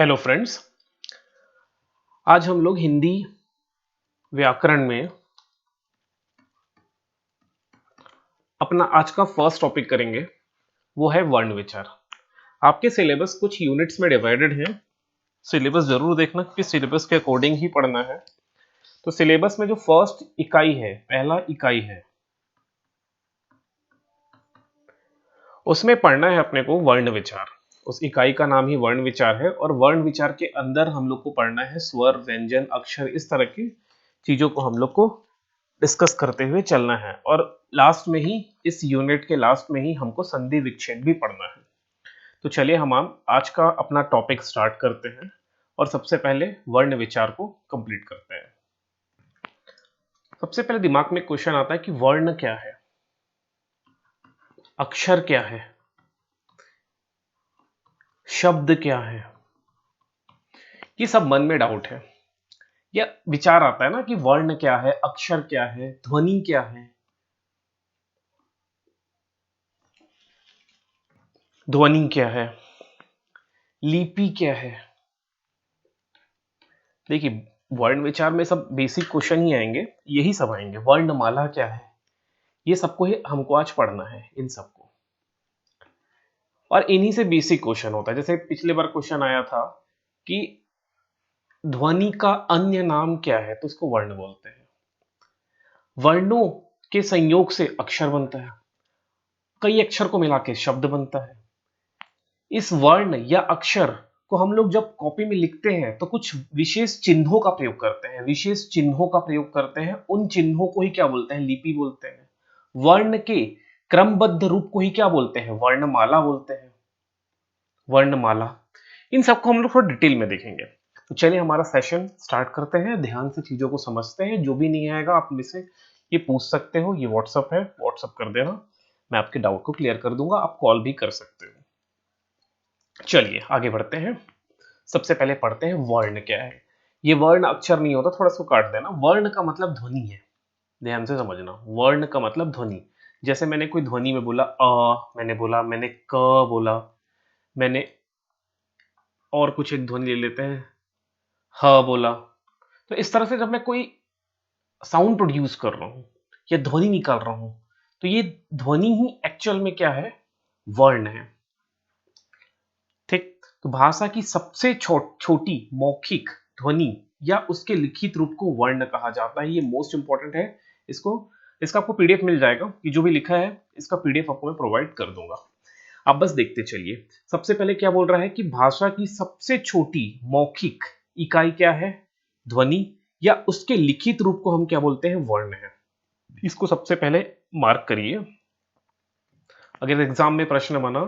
Hello friends. आज हम लोग हिंदी व्याकरण में अपना आज का फर्स्ट टॉपिक करेंगे। वो है वर्ण विचार। आपके सिलेबस कुछ यूनिट्स में डिवाइडेड है। सिलेबस जरूर देखना कि सिलेबस के अकॉर्डिंग ही पढ़ना है। तो सिलेबस में जो फर्स्ट इकाई है, पहला इकाई है, उसमें पढ़ना है अपने को वर्ण विचार। उस इकाई का नाम ही वर्ण विचार है और वर्ण विचार के अंदर हम लोग को पढ़ना है स्वर, व्यंजन, अक्षर, इस तरह की चीजों को हम लोग को डिस्कस करते हुए चलना है। और लास्ट में ही, इस यूनिट के लास्ट में ही हमको संधि विच्छेद भी पढ़ना है। तो चलिए हम आज का अपना टॉपिक स्टार्ट करते हैं और सबसे पहले वर्ण विचार को कंप्लीट करते हैं। सबसे पहले दिमाग में क्वेश्चन आता है कि वर्ण क्या है, अक्षर क्या है, शब्द क्या है। ये सब मन में डाउट है या विचार आता है ना कि वर्ण क्या है, अक्षर क्या है, ध्वनि क्या है। ध्वनि क्या है, लिपि क्या है। देखिए, वर्ण विचार में सब बेसिक क्वेश्चन ही आएंगे, यही सब आएंगे। वर्णमाला क्या है, ये सबको ही हमको आज पढ़ना है, इन सबको। और इन्हीं से बेसिक क्वेश्चन होता है। जैसे पिछले बार क्वेश्चन आया था कि ध्वनि का अन्य नाम क्या है, तो इसको वर्ण बोलते हैं। वर्णों के संयोग से अक्षर बनता है, कई अक्षर को मिला के शब्द बनता है। इस वर्ण या अक्षर को हम लोग जब कॉपी में लिखते हैं तो कुछ विशेष चिन्हों का प्रयोग करते हैं, विशेष चिन्हों का प्रयोग करते हैं। उन चिन्हों को ही क्या बोलते हैं, लिपि बोलते हैं। वर्ण के क्रमबद्ध रूप को ही क्या बोलते हैं, वर्णमाला बोलते हैं। वर्णमाला, इन सबको हम लोग थोड़ा डिटेल में देखेंगे। तो चलिए हमारा सेशन स्टार्ट करते हैं, ध्यान से चीजों को समझते हैं। जो भी नहीं आएगा आप मुझसे ये पूछ सकते हो, ये व्हाट्सअप है, व्हाट्सअप कर देना, मैं आपके डाउट को क्लियर कर दूंगा। आप कॉल भी कर सकते हो। चलिए आगे बढ़ते हैं। सबसे पहले पढ़ते हैं वर्ण क्या है। ये वर्ण अक्षर नहीं होता, थोड़ा सा काट देना। वर्ण का मतलब ध्वनि है, ध्यान से समझना। वर्ण का मतलब ध्वनि। जैसे मैंने कोई ध्वनि में बोला अ, मैंने बोला, मैंने क बोला, मैंने और कुछ एक ध्वनि ले लेते हैं, ह बोला। तो इस तरह से जब मैं कोई साउंड प्रोड्यूस कर रहा हूं या ध्वनि निकाल रहा हूं, तो ये ध्वनि ही एक्चुअल में क्या है, वर्ण है। ठीक। तो भाषा की सबसे छोटी मौखिक ध्वनि या उसके लिखित रूप को वर्ण कहा जाता है। ये मोस्ट इंपॉर्टेंट है। इसको इसका आपको पीडीएफ मिल जाएगा कि जो भी लिखा है, इसका पीडीएफ आपको मैं प्रोवाइड कर दूंगा। आप बस देखते चलिए। सबसे पहले क्या बोल रहा है कि भाषा की सबसे छोटी मौखिक इकाई क्या है, ध्वनि, या उसके लिखित रूप को हम क्या बोलते हैं, वर्ण है। इसको सबसे पहले मार्क करिए। अगर एग्जाम में प्रश्न बना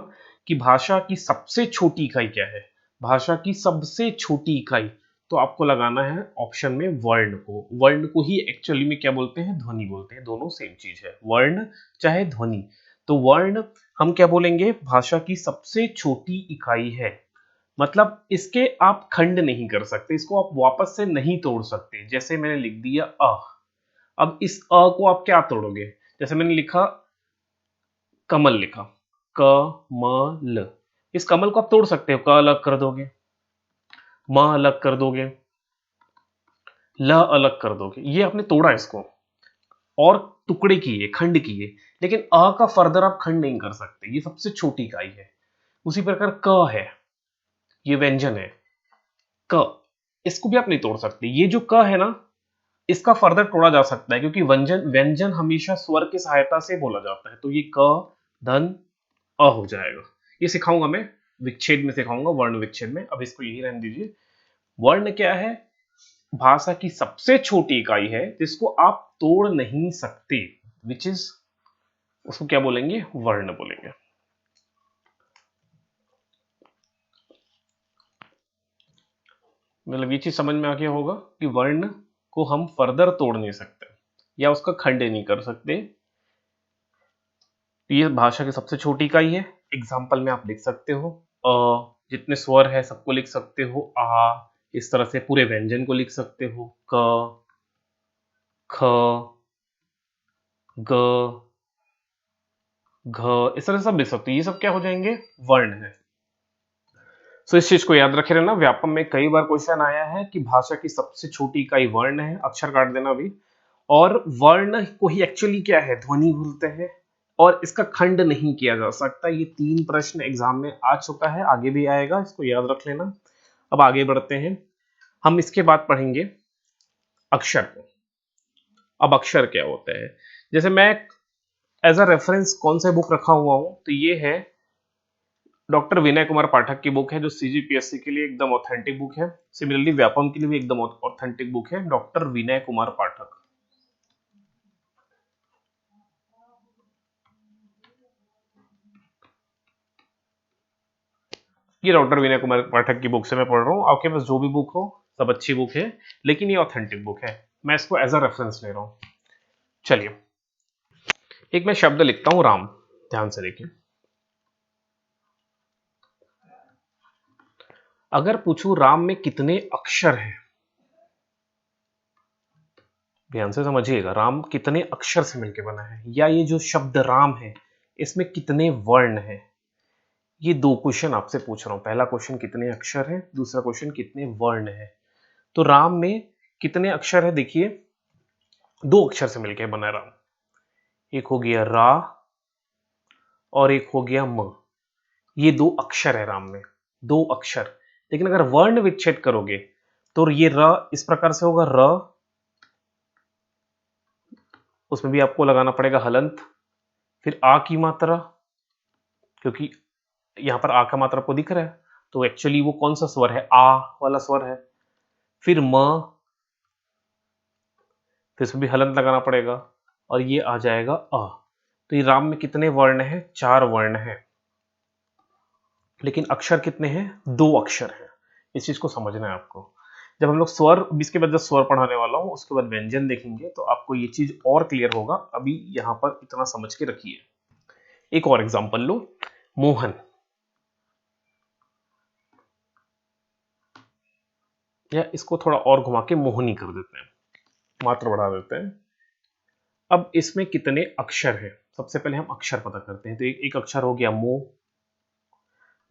कि भाषा की सबसे छोटी इकाई क्या है, भाषा की सबसे छोटी इकाई, तो आपको लगाना है ऑप्शन में वर्ण को। वर्ण को ही एक्चुअली में क्या बोलते हैं, ध्वनि बोलते हैं। दोनों सेम चीज है, वर्ण चाहे ध्वनि। तो वर्ण हम क्या बोलेंगे, भाषा की सबसे छोटी इकाई है। मतलब इसके आप खंड नहीं कर सकते, इसको आप वापस से नहीं तोड़ सकते। जैसे मैंने लिख दिया अ, अब इस अ को आप क्या तोड़ोगे। जैसे मैंने लिखा कमल, लिखा कमल, इस कमल को आप तोड़ सकते हो, क अलग कर दोगे, म अलग कर दोगे, ल अलग कर दोगे, ये आपने तोड़ा इसको और टुकड़े किए, खंड किए। लेकिन अ का फर्दर आप खंड नहीं कर सकते, ये सबसे छोटी इकाई है। उसी प्रकार क है, ये व्यंजन है, क, इसको भी आप नहीं तोड़ सकते। ये जो क है ना, इसका फर्दर तोड़ा जा सकता है, क्योंकि व्यंजन व्यंजन हमेशा स्वर की सहायता से बोला जाता है। तो ये क धन अ हो जाएगा। ये सिखाऊंगा मैं, विच्छेद में सिखाऊंगा, वर्ण विच्छेद में। अब इसको यही रहने दीजिए। वर्ण क्या है, भाषा की सबसे छोटी इकाई है जिसको आप तोड़ नहीं सकते, विच इज, उसको क्या बोलेंगे, वर्ण बोलेंगे। मतलब ये चीज समझ में आ गया होगा कि वर्ण को हम फर्दर तोड़ नहीं सकते या उसका खंड नहीं कर सकते। ये भाषा की सबसे छोटी इकाई है। एग्जाम्पल में आप लिख सकते हो अ, जितने स्वर है सबको लिख सकते हो, आ, इस तरह से पूरे व्यंजन को लिख सकते हो, क, ख, ग, घ, इस तरह से सब लिख सकते हो। ये सब क्या हो जाएंगे, वर्ण है। तो इस चीज को याद रखे रहना, व्यापम में कई बार क्वेश्चन आया है कि भाषा की सबसे छोटी इकाई वर्ण है, अक्षर काट देना भी, और वर्ण को ही एक्चुअली क्या है, ध्वनि बोलते हैं, और इसका खंड नहीं किया जा सकता। ये 3 प्रश्न एग्जाम में आ चुका है, आगे भी आएगा, इसको याद रख लेना। अब आगे बढ़ते हैं, हम इसके बाद पढ़ेंगे अक्षर को। अब अक्षर क्या होता है, जैसे मैं एज अ रेफरेंस कौन सा बुक रखा हुआ हूं, तो ये है डॉक्टर विनय कुमार पाठक की बुक है, जो सीजीपीएससी के लिए एकदम ऑथेंटिक बुक है। सिमिलरली व्यापम के लिए भी एकदम ऑथेंटिक बुक है, डॉक्टर विनय कुमार पाठक। ये डॉक्टर विनय कुमार पाठक की बुक से मैं पढ़ रहा हूँ। आपके पास जो भी बुक हो सब अच्छी बुक है, लेकिन ये ऑथेंटिक बुक है, मैं इसको एज अ रेफरेंस ले रहा हूँ। चलिए, एक मैं शब्द लिखता हूं राम, ध्यान से देखिए। अगर पूछूं राम में कितने अक्षर हैं, ध्यान से समझिएगा, राम कितने अक्षर से मिलकर बना है, या ये जो शब्द राम है इसमें कितने वर्ण हैं। ये 2 क्वेश्चन आपसे पूछ रहा हूं। पहला क्वेश्चन कितने अक्षर हैं, दूसरा क्वेश्चन कितने वर्ण हैं। तो राम में कितने अक्षर है, देखिए 2 अक्षर से मिलकर बना है राम। एक हो गया रा और एक हो गया म। ये 2 अक्षर है राम में, 2 अक्षर। लेकिन अगर वर्ण विच्छेद करोगे तो ये र इस प्रकार से होगा र, उसमें भी आपको लगाना पड़ेगा हलंत, फिर आ की मात्रा, क्योंकि यहां पर आ का मात्रा आपको दिख रहा है, तो एक्चुअली वो कौन सा स्वर है, आ वाला स्वर है। फिर म, फिर इसमें भी हलंत लगाना पड़ेगा, और ये आ जाएगा अ। तो ये राम में कितने वर्ण हैं, 4 वर्ण हैं। लेकिन अक्षर कितने हैं, 2 अक्षर हैं। इस चीज को समझना है आपको। जब हम लोग स्वर, इसके बाद जब स्वर पढ़ाने वाला हूं, उसके बाद व्यंजन देखेंगे, तो आपको ये चीज और क्लियर होगा। अभी यहां पर इतना समझ के रखिए। एक और एग्जांपल लो, मोहन, या इसको थोड़ा और घुमा के मोहनी कर देते हैं, मात्रा बढ़ा देते हैं। अब इसमें कितने अक्षर हैं, सबसे पहले हम अक्षर पता करते हैं। तो एक अक्षर हो गया मो,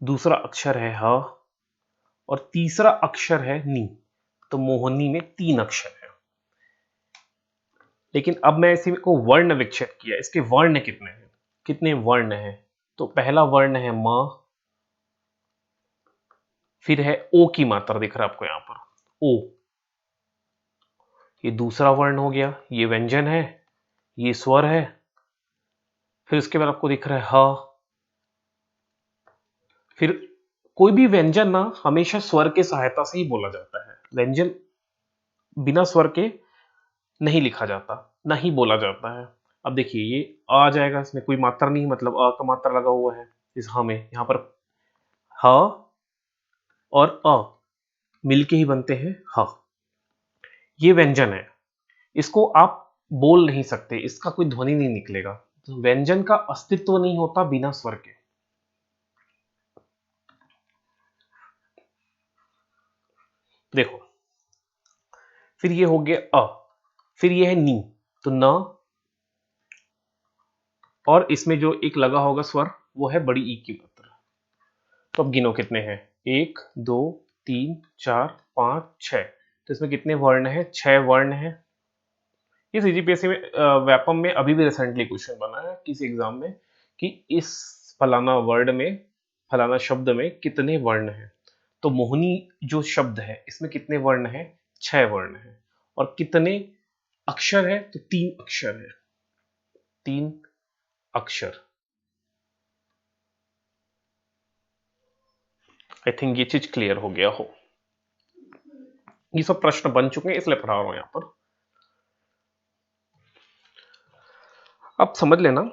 दूसरा अक्षर है ह, और तीसरा अक्षर है नी। तो मोहनी में 3 अक्षर है। लेकिन अब मैं इसी को वर्ण विच्छेद किया, इसके वर्ण कितने हैं, कितने वर्ण हैं। तो पहला वर्ण है म, फिर है ओ की मात्रा, दिख रहा है आपको यहां पर ओ, ये दूसरा वर्ण हो गया, ये व्यंजन है, ये स्वर है। फिर उसके बाद आपको दिख रहा है ह। फिर कोई भी व्यंजन ना हमेशा स्वर के सहायता से ही बोला जाता है, व्यंजन बिना स्वर के नहीं लिखा जाता, ना ही बोला जाता है। अब देखिए ये आ जाएगा, इसमें कोई मात्रा नहीं, मतलब अ का मात्रा लगा हुआ है इस ह में, यहां पर ह और अ मिलके ही बनते हैं ह। ये व्यंजन है, इसको आप बोल नहीं सकते, इसका कोई ध्वनि नहीं निकलेगा। तो व्यंजन का अस्तित्व नहीं होता बिना स्वर के। देखो, फिर ये हो गया अ, फिर ये है नी, तो न, और इसमें जो एक लगा होगा स्वर वो है बड़ी ई की मात्रा। तो अब गिनो कितने हैं, 1 2 3 4 5 6। तो इसमें कितने वर्ण हैं, 6 वर्ण हैं। ये सीजीपीएससी में व्यापम में अभी भी रिसेंटली क्वेश्चन बना है किसी एग्जाम में, कि इस फलाना वर्ड में, फलाना शब्द में कितने वर्ण हैं। तो मोहिनी जो शब्द है इसमें कितने वर्ण हैं, 6 वर्ण हैं। और कितने अक्षर है, तो 3 अक्षर है, 3 अक्षर। आई थिंक ये चीज क्लियर हो गया हो। ये सब प्रश्न बन चुके हैं, इसलिए पढ़ा रहा हूं यहां पर। अब समझ लेना,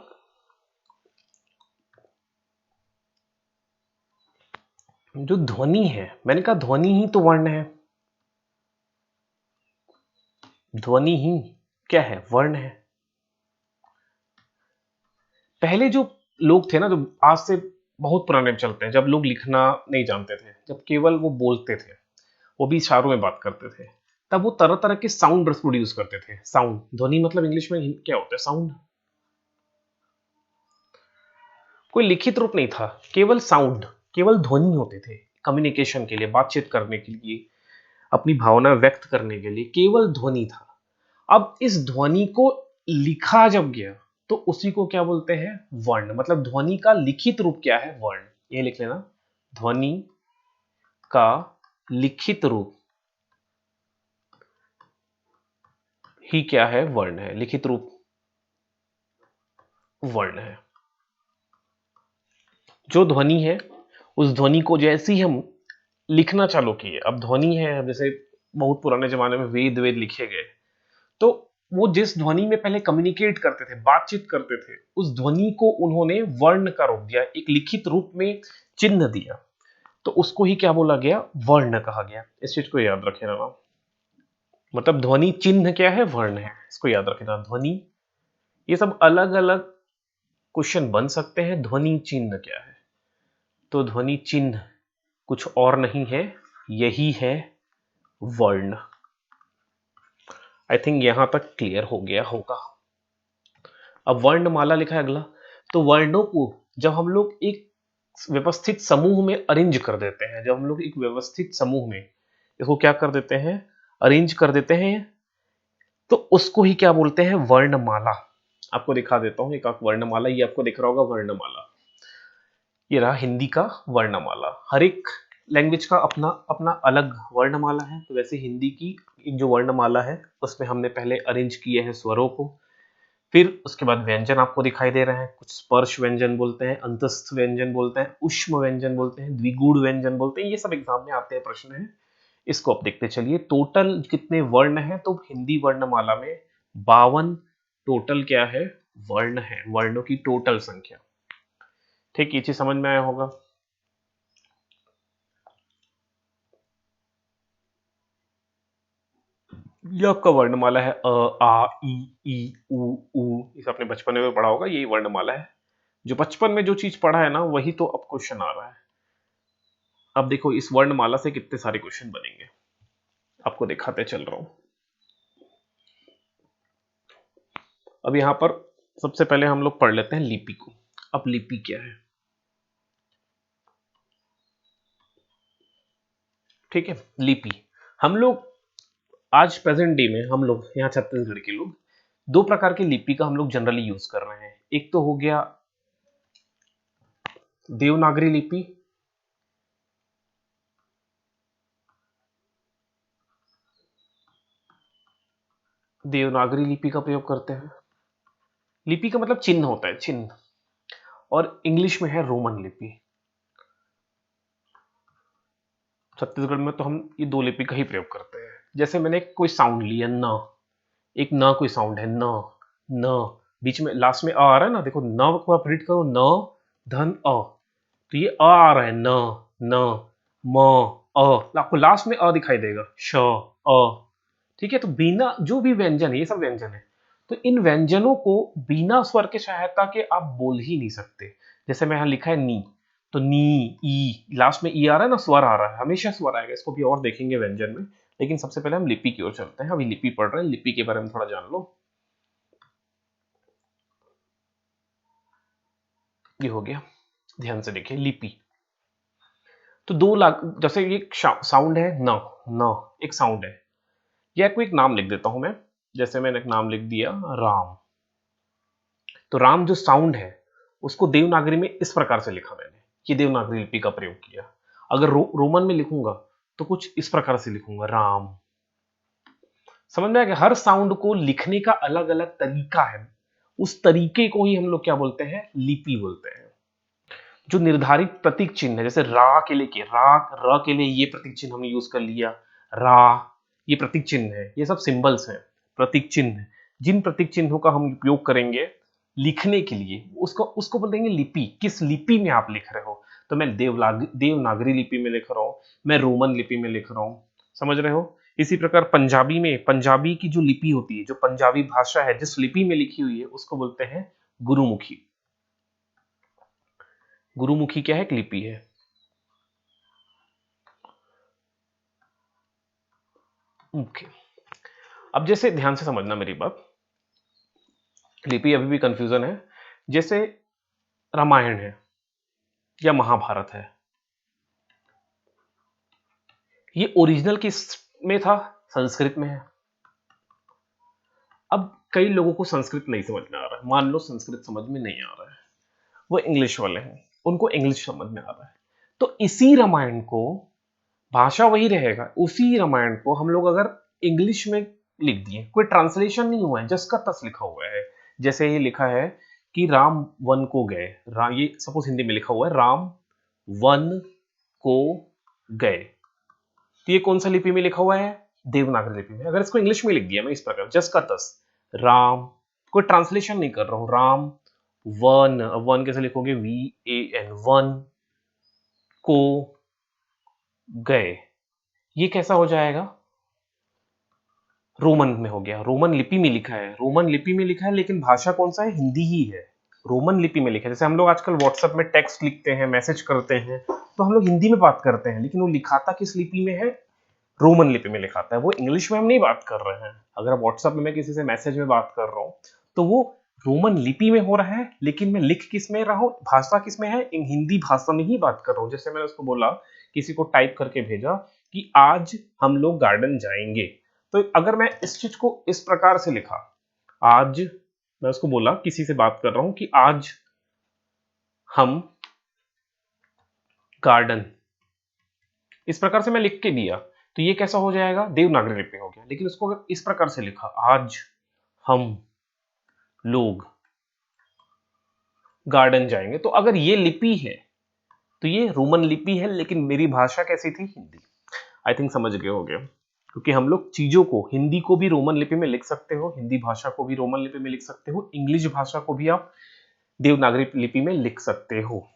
जो ध्वनि है, मैंने कहा ध्वनि ही तो वर्ण है, ध्वनि ही क्या है, वर्ण है। पहले जो लोग थे ना, जो आज से बहुत पुराने चलते हैं, जब लोग लिखना नहीं जानते थे, जब केवल वो बोलते थे, वो भी इशारों में बात करते थे, तब वो तरह तरह के साउंड प्रोड्यूस करते थे। साउंड, ध्वनि मतलब इंग्लिश में क्या होता है, साउंड। कोई लिखित रूप नहीं था, केवल साउंड, केवल ध्वनि होते थे। कम्युनिकेशन के लिए, बातचीत करने के लिए, अपनी भावना व्यक्त करने के लिए केवल ध्वनि था। अब इस ध्वनि को लिखा जब गया तो उसी को क्या बोलते हैं? वर्ण। मतलब ध्वनि का लिखित रूप क्या है? वर्ण। ये लिख लेना, ध्वनि का लिखित रूप ही क्या है? वर्ण है। लिखित रूप वर्ण है। जो ध्वनि है उस ध्वनि को जैसे ही हम लिखना चालू किए, अब ध्वनि है, जैसे बहुत पुराने जमाने में वेद वेद लिखे गए, तो वो जिस ध्वनि में पहले कम्युनिकेट करते थे, बातचीत करते थे, उस ध्वनि को उन्होंने वर्ण का रूप दिया, एक लिखित रूप में चिन्ह दिया, तो उसको ही क्या बोला गया? वर्ण कहा गया। इस चीज को याद रखे ना। मतलब ध्वनि चिन्ह क्या है? वर्ण है। इसको याद रखना। ध्वनि, ये सब अलग अलग क्वेश्चन बन सकते हैं। ध्वनि चिन्ह क्या है? तो ध्वनि चिन्ह कुछ और नहीं है, यही है वर्ण। आई थिंक यहां तक क्लियर हो गया होगा। अब वर्णमाला लिखा है अगला। तो वर्णों को जब हम लोग एक व्यवस्थित समूह में अरेंज कर देते हैं, जब हम लोग एक व्यवस्थित समूह में इसको क्या कर देते हैं? अरेंज कर देते हैं, तो उसको ही क्या बोलते हैं? वर्णमाला। आपको दिखा देता हूं एक वर्णमाला। ये आपको दिख रहा होगा वर्णमाला। ये रहा हिंदी का वर्णमाला। हर एक लैंग्वेज का अपना अपना अलग वर्णमाला है, तो वैसे हिंदी की एक जो वर्णमाला है उसमें हमने पहले अरेंज किए हैं स्वरों को, फिर उसके बाद व्यंजन आपको दिखाई दे रहे हैं। कुछ स्पर्श व्यंजन बोलते हैं, अंतस्थ व्यंजन बोलते हैं, उष्म व्यंजन बोलते हैं, द्विगुण व्यंजन बोलते हैं। ये सब एग्जाम में आते हैं, प्रश्न है। इसको आप देखते चलिए। टोटल कितने वर्ण हैं? तो हिंदी वर्णमाला में 52 टोटल क्या है? वर्ण है। वर्णों की टोटल संख्या। ठीक, ये चीज समझ में आया होगा। ये आपका वर्णमाला है। अ, आ, ई, उ। इसे आपने बचपन में पढ़ा होगा। यही वर्णमाला है। जो बचपन में जो चीज पढ़ा है ना, वही तो अब क्वेश्चन आ रहा है। अब देखो इस वर्णमाला से कितने सारे क्वेश्चन बनेंगे, आपको दिखाते चल रहा हूं। अब यहां पर सबसे पहले हम लोग पढ़ लेते हैं लिपि को। अब लिपि क्या है? ठीक है, लिपि। हम लोग आज प्रेजेंट डे में, हम लोग यहाँ छत्तीसगढ़ के लोग, दो प्रकार की लिपि का हम लोग जनरली यूज कर रहे हैं। एक तो हो गया देवनागरी लिपि। देवनागरी लिपि का प्रयोग करते हैं। लिपि का मतलब चिन्ह होता है, चिन्ह। और इंग्लिश में है रोमन लिपि। छत्तीसगढ़ में तो हम ये दो लिपि का ही प्रयोग करते हैं। जैसे मैंने कोई साउंड लिया, न, एक न कोई साउंड है, न, न, बीच में लास्ट में आ रहा है ना, देखो न को आप रीड करो, न धन अ, तो ये आ रहा है, न, न, म, आपको लास्ट में अ दिखाई देगा, श, अ। ठीक है, तो बिना, जो भी व्यंजन है, ये सब व्यंजन है, तो इन व्यंजनों को बिना स्वर के सहायता के आप बोल ही नहीं सकते। जैसे मैं यहां लिखा है नी, तो नी, ई, लास्ट में ई आ रहा है ना, स्वर आ रहा है, हमेशा स्वर आएगा। इसको भी और देखेंगे व्यंजन में, लेकिन सबसे पहले हम लिपि की ओर चलते हैं। अभी लिपि पढ़ रहे हैं, लिपि के बारे में थोड़ा जान लो। ये हो गया, ध्यान से देखिए लिपि। तो दो लाख, जैसे ये साउंड है न, न एक साउंड है, या कोई एक नाम लिख देता हूं मैं। जैसे मैंने एक नाम लिख दिया राम, तो राम जो साउंड है उसको देवनागरी में इस प्रकार से लिखा मैंने, ये देवनागरी लिपि का प्रयोग किया। अगर रोमन में लिखूंगा तो कुछ इस प्रकार से लिखूंगा, राम। समझ में आ गया? हर साउंड को लिखने का अलग अलग तरीका है, उस तरीके को ही हम लोग क्या बोलते हैं? लिपि बोलते हैं। जो निर्धारित प्रतीक चिन्ह है, जैसे रा के लिए के रा, र के लिए ये प्रतीक चिन्ह हमने यूज कर लिया, रा, ये प्रतीक चिन्ह है, ये सब सिंबल्स हैं, प्रतीक चिन्ह। जिन प्रतीक चिन्हों का हम उपयोग करेंगे लिखने के लिए, उसको उसको बोलेंगे लिपि। किस लिपि में आप लिख रहे हो? तो मैं देवनागरी लिपि में लिख रहा हूं, मैं रोमन लिपि में लिख रहा हूं। समझ रहे हो? इसी प्रकार पंजाबी में, पंजाबी की जो लिपि होती है, जो पंजाबी भाषा है, जिस लिपि में लिखी हुई है, उसको बोलते हैं गुरुमुखी। गुरुमुखी क्या है? एक लिपि है। ओके, अब जैसे ध्यान से समझना मेरी बात, लिपि अभी भी कंफ्यूजन है। जैसे रामायण है या महाभारत है, ये ओरिजिनल किस में था? संस्कृत में है। अब कई लोगों को संस्कृत नहीं समझ में आ रहा है, मान लो संस्कृत समझ में नहीं आ रहा है, वो इंग्लिश वाले हैं, उनको इंग्लिश समझ में आ रहा है, तो इसी रामायण को, भाषा वही रहेगा, उसी रामायण को हम लोग अगर इंग्लिश में लिख दिए, कोई ट्रांसलेशन नहीं हुआ है, जस का तस लिखा हुआ है, जैसे ये लिखा है कि राम वन को गए, ये सपोज हिंदी में लिखा हुआ है राम वन को गए, तो ये कौन सा लिपि में लिखा हुआ है? देवनागरी लिपि में। अगर इसको इंग्लिश में लिख दिया मैं इस प्रकार, जस का तस, राम, कोई ट्रांसलेशन नहीं कर रहा हूं, राम वन, अब वन कैसे लिखोगे? VAN, वन को गए, ये कैसा हो जाएगा? रोमन में हो गया, रोमन लिपि में लिखा है, रोमन लिपि में लिखा है, लेकिन भाषा कौन सा है? हिंदी ही है, रोमन लिपि में लिखा है। जैसे हम लोग आजकल व्हाट्सएप में टेक्स्ट लिखते हैं, मैसेज करते हैं, तो हम लोग हिंदी में बात करते हैं, लेकिन वो लिखाता किस लिपि में है? रोमन लिपि में लिखाता है। वो इंग्लिश में हम नहीं बात कर रहे हैं। अगर व्हाट्सएप में मैं किसी से मैसेज में बात कर रहा हूँ तो वो रोमन लिपि में हो रहा है, लेकिन मैं लिख किस में रहा हूँ? भाषा किस में है? हिंदी भाषा में ही बात कर रहा हूँ। जैसे मैंने उसको बोला, किसी को टाइप करके भेजा कि आज हम लोग गार्डन जाएंगे, तो अगर मैं इस चीज को इस प्रकार से लिखा, आज, मैं उसको बोला किसी से बात कर रहा हूं कि आज हम गार्डन, इस प्रकार से मैं लिख के दिया, तो ये कैसा हो जाएगा? देवनागरी लिपि हो गया। लेकिन उसको अगर इस प्रकार से लिखा, आज हम लोग गार्डन जाएंगे, तो अगर ये लिपि है तो ये रोमन लिपि है, लेकिन मेरी भाषा कैसी थी? हिंदी। आई थिंक समझ गए होगे, क्योंकि हम लोग चीजों को, हिंदी को भी रोमन लिपि में लिख सकते हो, हिंदी भाषा को भी रोमन लिपि में लिख सकते हो, इंग्लिश भाषा को भी आप देवनागरी लिपि में लिख सकते हो।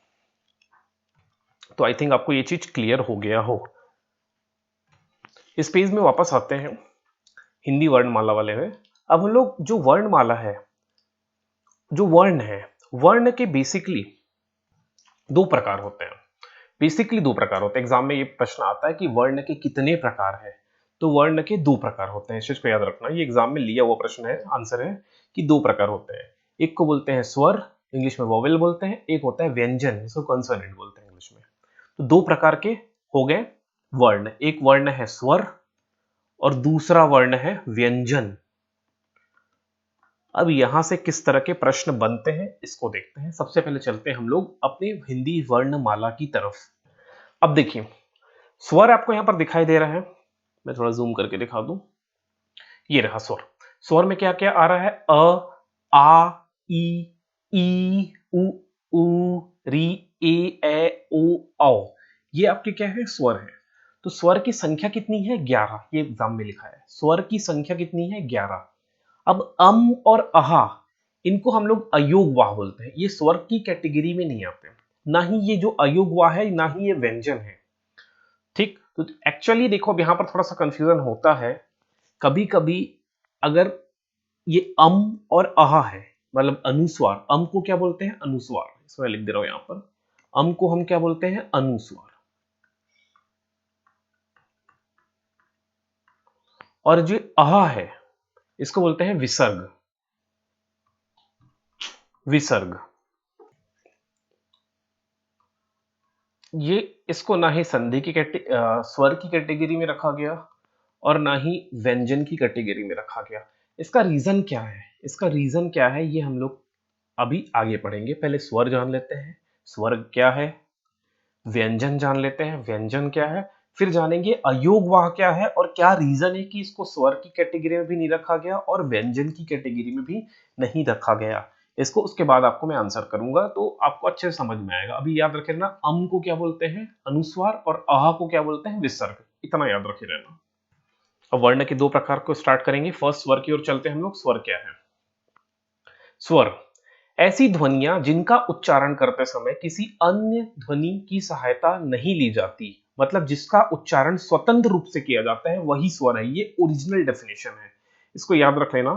तो आई थिंक आपको ये चीज क्लियर हो गया हो। इस पेज में वापस आते हैं हिंदी वर्णमाला वाले में। अब हम लोग जो वर्णमाला है, जो वर्ण है, वर्ण के बेसिकली दो प्रकार होते हैं, बेसिकली दो प्रकार होते हैं। एग्जाम में ये प्रश्न आता है कि वर्ण के कितने प्रकार है, तो वर्ण के दो प्रकार होते हैं, इस चीज को याद रखना। ये एग्जाम में लिया हुआ प्रश्न है, आंसर है कि दो प्रकार होते हैं। एक को बोलते हैं स्वर, इंग्लिश में वोवेल बोलते हैं, एक होता है व्यंजन, इसको कॉन्सोनेंट बोलते हैं इंग्लिश में। तो दो प्रकार के हो गए वर्ण, एक वर्ण है स्वर और दूसरा वर्ण है व्यंजन। अब यहां से किस तरह के प्रश्न बनते हैं इसको देखते हैं। सबसे पहले चलते हैं हम लोग अपनी हिंदी वर्णमाला की तरफ। अब देखिए, स्वर आपको यहां पर दिखाई दे रहा है, मैं थोड़ा जूम करके दिखा दूं, ये रहा स्वर। स्वर में क्या क्या आ रहा है? अ, आ, ई, उ, री, ए, ओ, औ। ये आपके क्या है? स्वर है। तो स्वर की संख्या कितनी है? 11। ये एग्जाम में लिखा है, स्वर की संख्या कितनी है? 11। अब और अहा, इनको हम लोग अयोगवाह बोलते हैं, ये स्वर की कैटेगरी में नहीं आते, ना ही ये जो अयोगवाह है, ना ही ये व्यंजन है। ठीक, तो एक्चुअली देखो, अब यहां पर थोड़ा सा कंफ्यूजन होता है कभी कभी। अगर ये और अहा है, मतलब अनुस्वार, को क्या बोलते हैं? अनुस्वार, इसमें लिख दे रहा हूं यहां पर, को हम क्या बोलते हैं? अनुस्वार। और जो अहा है, इसको बोलते हैं विसर्ग। विसर्ग, ये इसको ना ही संधि की स्वर की कैटेगरी में रखा गया और ना ही व्यंजन की कैटेगरी में रखा गया। इसका रीजन क्या है? इसका रीजन क्या है, ये हम लोग अभी आगे पढ़ेंगे। पहले स्वर जान लेते हैं, स्वर क्या है, व्यंजन जान लेते हैं, व्यंजन क्या है, फिर जानेंगे अयोगवाह क्या है और क्या रीजन है कि इसको स्वर की कैटेगरी में भी नहीं रखा गया और व्यंजन की कैटेगरी में भी नहीं रखा गया। इसको उसके बाद आपको मैं आंसर करूंगा, तो आपको अच्छे से समझ में आएगा। अभी याद रखे रहना, को क्या बोलते हैं? अनुस्वार, और आहा को क्या बोलते हैं? विसर्ग। इतना याद रखे रहना। अब वर्ण के दो प्रकार को स्टार्ट करेंगे। फर्स्ट स्वर की ओर चलते हैं हम लोग। स्वर क्या है? स्वर ऐसी ध्वनियां जिनका उच्चारण करते समय किसी अन्य ध्वनि की सहायता नहीं ली जाती, मतलब जिसका उच्चारण स्वतंत्र रूप से किया जाता है, वही स्वर है। ये ओरिजिनल डेफिनेशन है, इसको याद रख लेना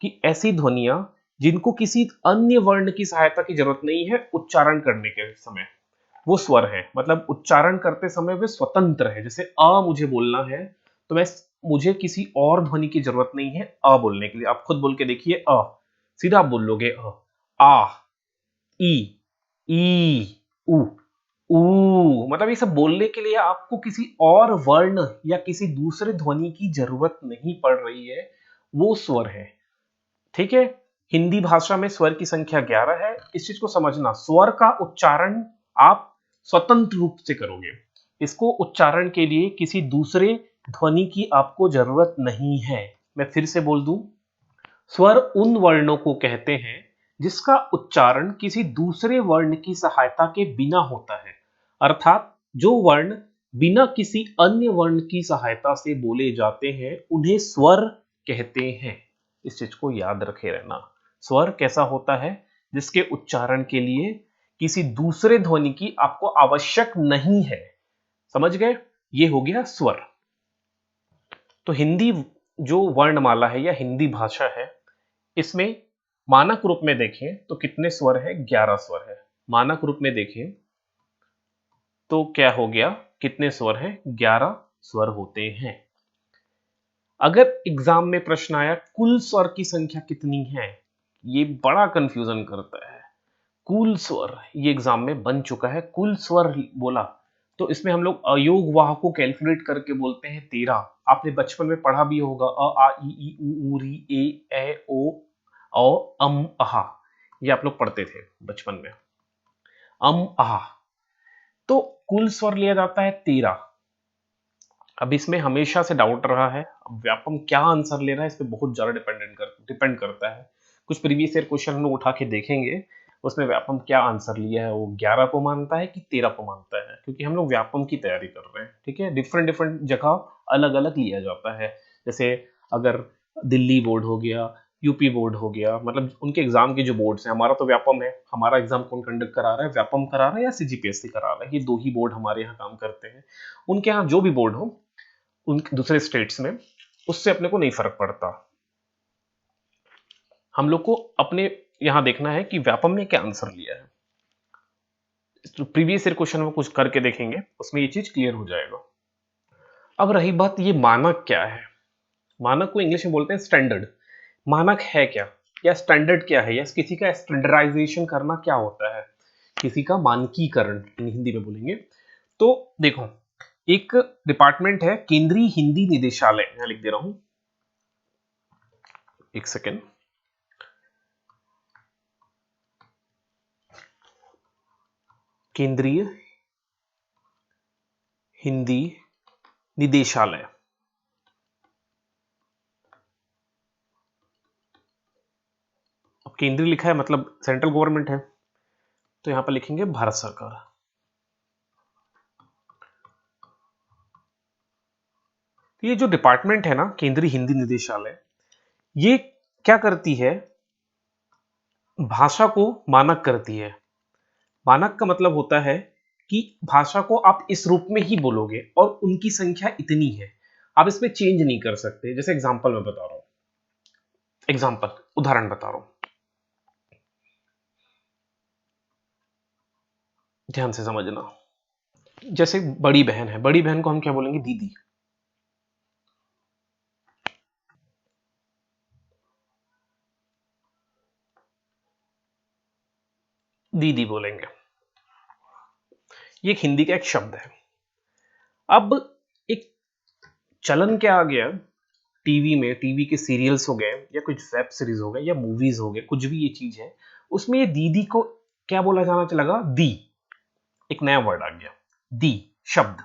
कि ऐसी ध्वनियां जिनको किसी अन्य वर्ण की सहायता की जरूरत नहीं है उच्चारण करने के समय, वो स्वर है। मतलब उच्चारण करते समय वे स्वतंत्र है। जैसे अ मुझे बोलना है, तो मुझे किसी और ध्वनि की जरूरत नहीं है अ बोलने के लिए। आप खुद बोल के देखिए, अ, सीधा आप बोल लोगे अ, आ, ई, उ। मतलब ये सब बोलने के लिए आपको किसी और वर्ण या किसी दूसरे ध्वनि की जरूरत नहीं पड़ रही है, वो स्वर है। ठीक है, हिंदी भाषा में स्वर की संख्या 11 है। इस चीज को समझना, स्वर का उच्चारण आप स्वतंत्र रूप से करोगे। इसको उच्चारण के लिए किसी दूसरे ध्वनि की आपको जरूरत नहीं है। मैं फिर से बोल दूं, स्वर उन वर्णों को कहते हैं जिसका उच्चारण किसी दूसरे वर्ण की सहायता के बिना होता है, अर्थात जो वर्ण बिना किसी अन्य वर्ण की सहायता से बोले जाते हैं उन्हें स्वर कहते हैं। इस चीज को याद रखे रहना। स्वर कैसा होता है? जिसके उच्चारण के लिए किसी दूसरे ध्वनि की आपको आवश्यक नहीं है। समझ गए? ये हो गया स्वर। तो हिंदी जो वर्णमाला है या हिंदी भाषा है, इसमें मानक रूप में देखें तो कितने स्वर है? 11 स्वर है। मानक रूप में देखें तो क्या हो गया? कितने स्वर हैं? 11 स्वर होते हैं। अगर एग्जाम में प्रश्न आया कुल स्वर की संख्या कितनी है, ये बड़ा कंफ्यूजन करता है। कुल स्वर ये एग्जाम में बन चुका है। कुल स्वर बोला तो इसमें हम लोग अयोग वाह को कैलकुलेट करके बोलते हैं 13। आपने बचपन में पढ़ा भी होगा, अ आ इ ई उ री ए ओ अहा, ये आप लोग पढ़ते थे बचपन में, अहा। तो कुल स्वर लिया जाता है 13। अब इसमें हमेशा से डाउट रहा है, अब व्यापम क्या आंसर ले रहा है इस पे बहुत ज्यादा डिपेंड करता है। कुछ प्रीवियस ईयर क्वेश्चन हम लोग उठा के देखेंगे, उसमें व्यापम क्या आंसर लिया है, वो 11 को मानता है कि 13 को मानता है, क्योंकि हम लोग व्यापम की तैयारी कर रहे हैं। ठीक है, डिफरेंट डिफरेंट जगह अलग अलग लिया जाता है। जैसे अगर दिल्ली बोर्ड हो गया, यूपी बोर्ड हो गया, मतलब उनके एग्जाम के जो बोर्ड्स हैं, हमारा तो व्यापम है, हमारा एग्जाम कौन कंडक्ट करा रहा है? व्यापम करा रहा है या सीजीपीएससी करा रहा है? ये दो ही बोर्ड हमारे यहाँ काम करते हैं। उनके यहाँ जो भी बोर्ड हो, उन दूसरे स्टेट्स में, उससे अपने को नहीं फर्क पड़ता। हम लोग को अपने यहां देखना है कि व्यापम ने क्या आंसर लिया है। तो प्रीवियस ईयर क्वेश्चन में कुछ करके देखेंगे, उसमें ये चीज क्लियर हो जाएगा। अब रही बात, ये मानक क्या है? मानक को इंग्लिश में बोलते हैं स्टैंडर्ड। मानक है क्या, या स्टैंडर्ड क्या है, या किसी का स्टैंडर्डाइजेशन करना क्या होता है? किसी का मानकीकरण हिंदी में बोलेंगे। तो देखो, एक डिपार्टमेंट है केंद्रीय हिंदी निदेशालय, यहां लिख दे रहा हूं, एक सेकेंड। केंद्रीय हिंदी निदेशालय। अब केंद्रीय लिखा है मतलब सेंट्रल गवर्नमेंट है, तो यहां पर लिखेंगे भारत सरकार। तो ये जो डिपार्टमेंट है ना, केंद्रीय हिंदी निदेशालय, ये क्या करती है? भाषा को मानक करती है। मानक का मतलब होता है कि भाषा को आप इस रूप में ही बोलोगे और उनकी संख्या इतनी है, आप इसमें चेंज नहीं कर सकते। जैसे एग्जांपल मैं बता रहा हूं, एग्जांपल उदाहरण बता रहा हूं, ध्यान से समझना। जैसे बड़ी बहन है, बड़ी बहन को हम क्या बोलेंगे? दीदी। दीदी बोलेंगे। ये एक हिंदी का एक शब्द है। अब एक चलन क्या आ गया, टीवी में, टीवी के सीरियल्स हो गए या कुछ वेब सीरीज हो गए या मूवीज हो गए, कुछ भी ये चीज है, उसमें ये दीदी को क्या बोला जाना लगा? दी। एक नया वर्ड आ गया, दी शब्द,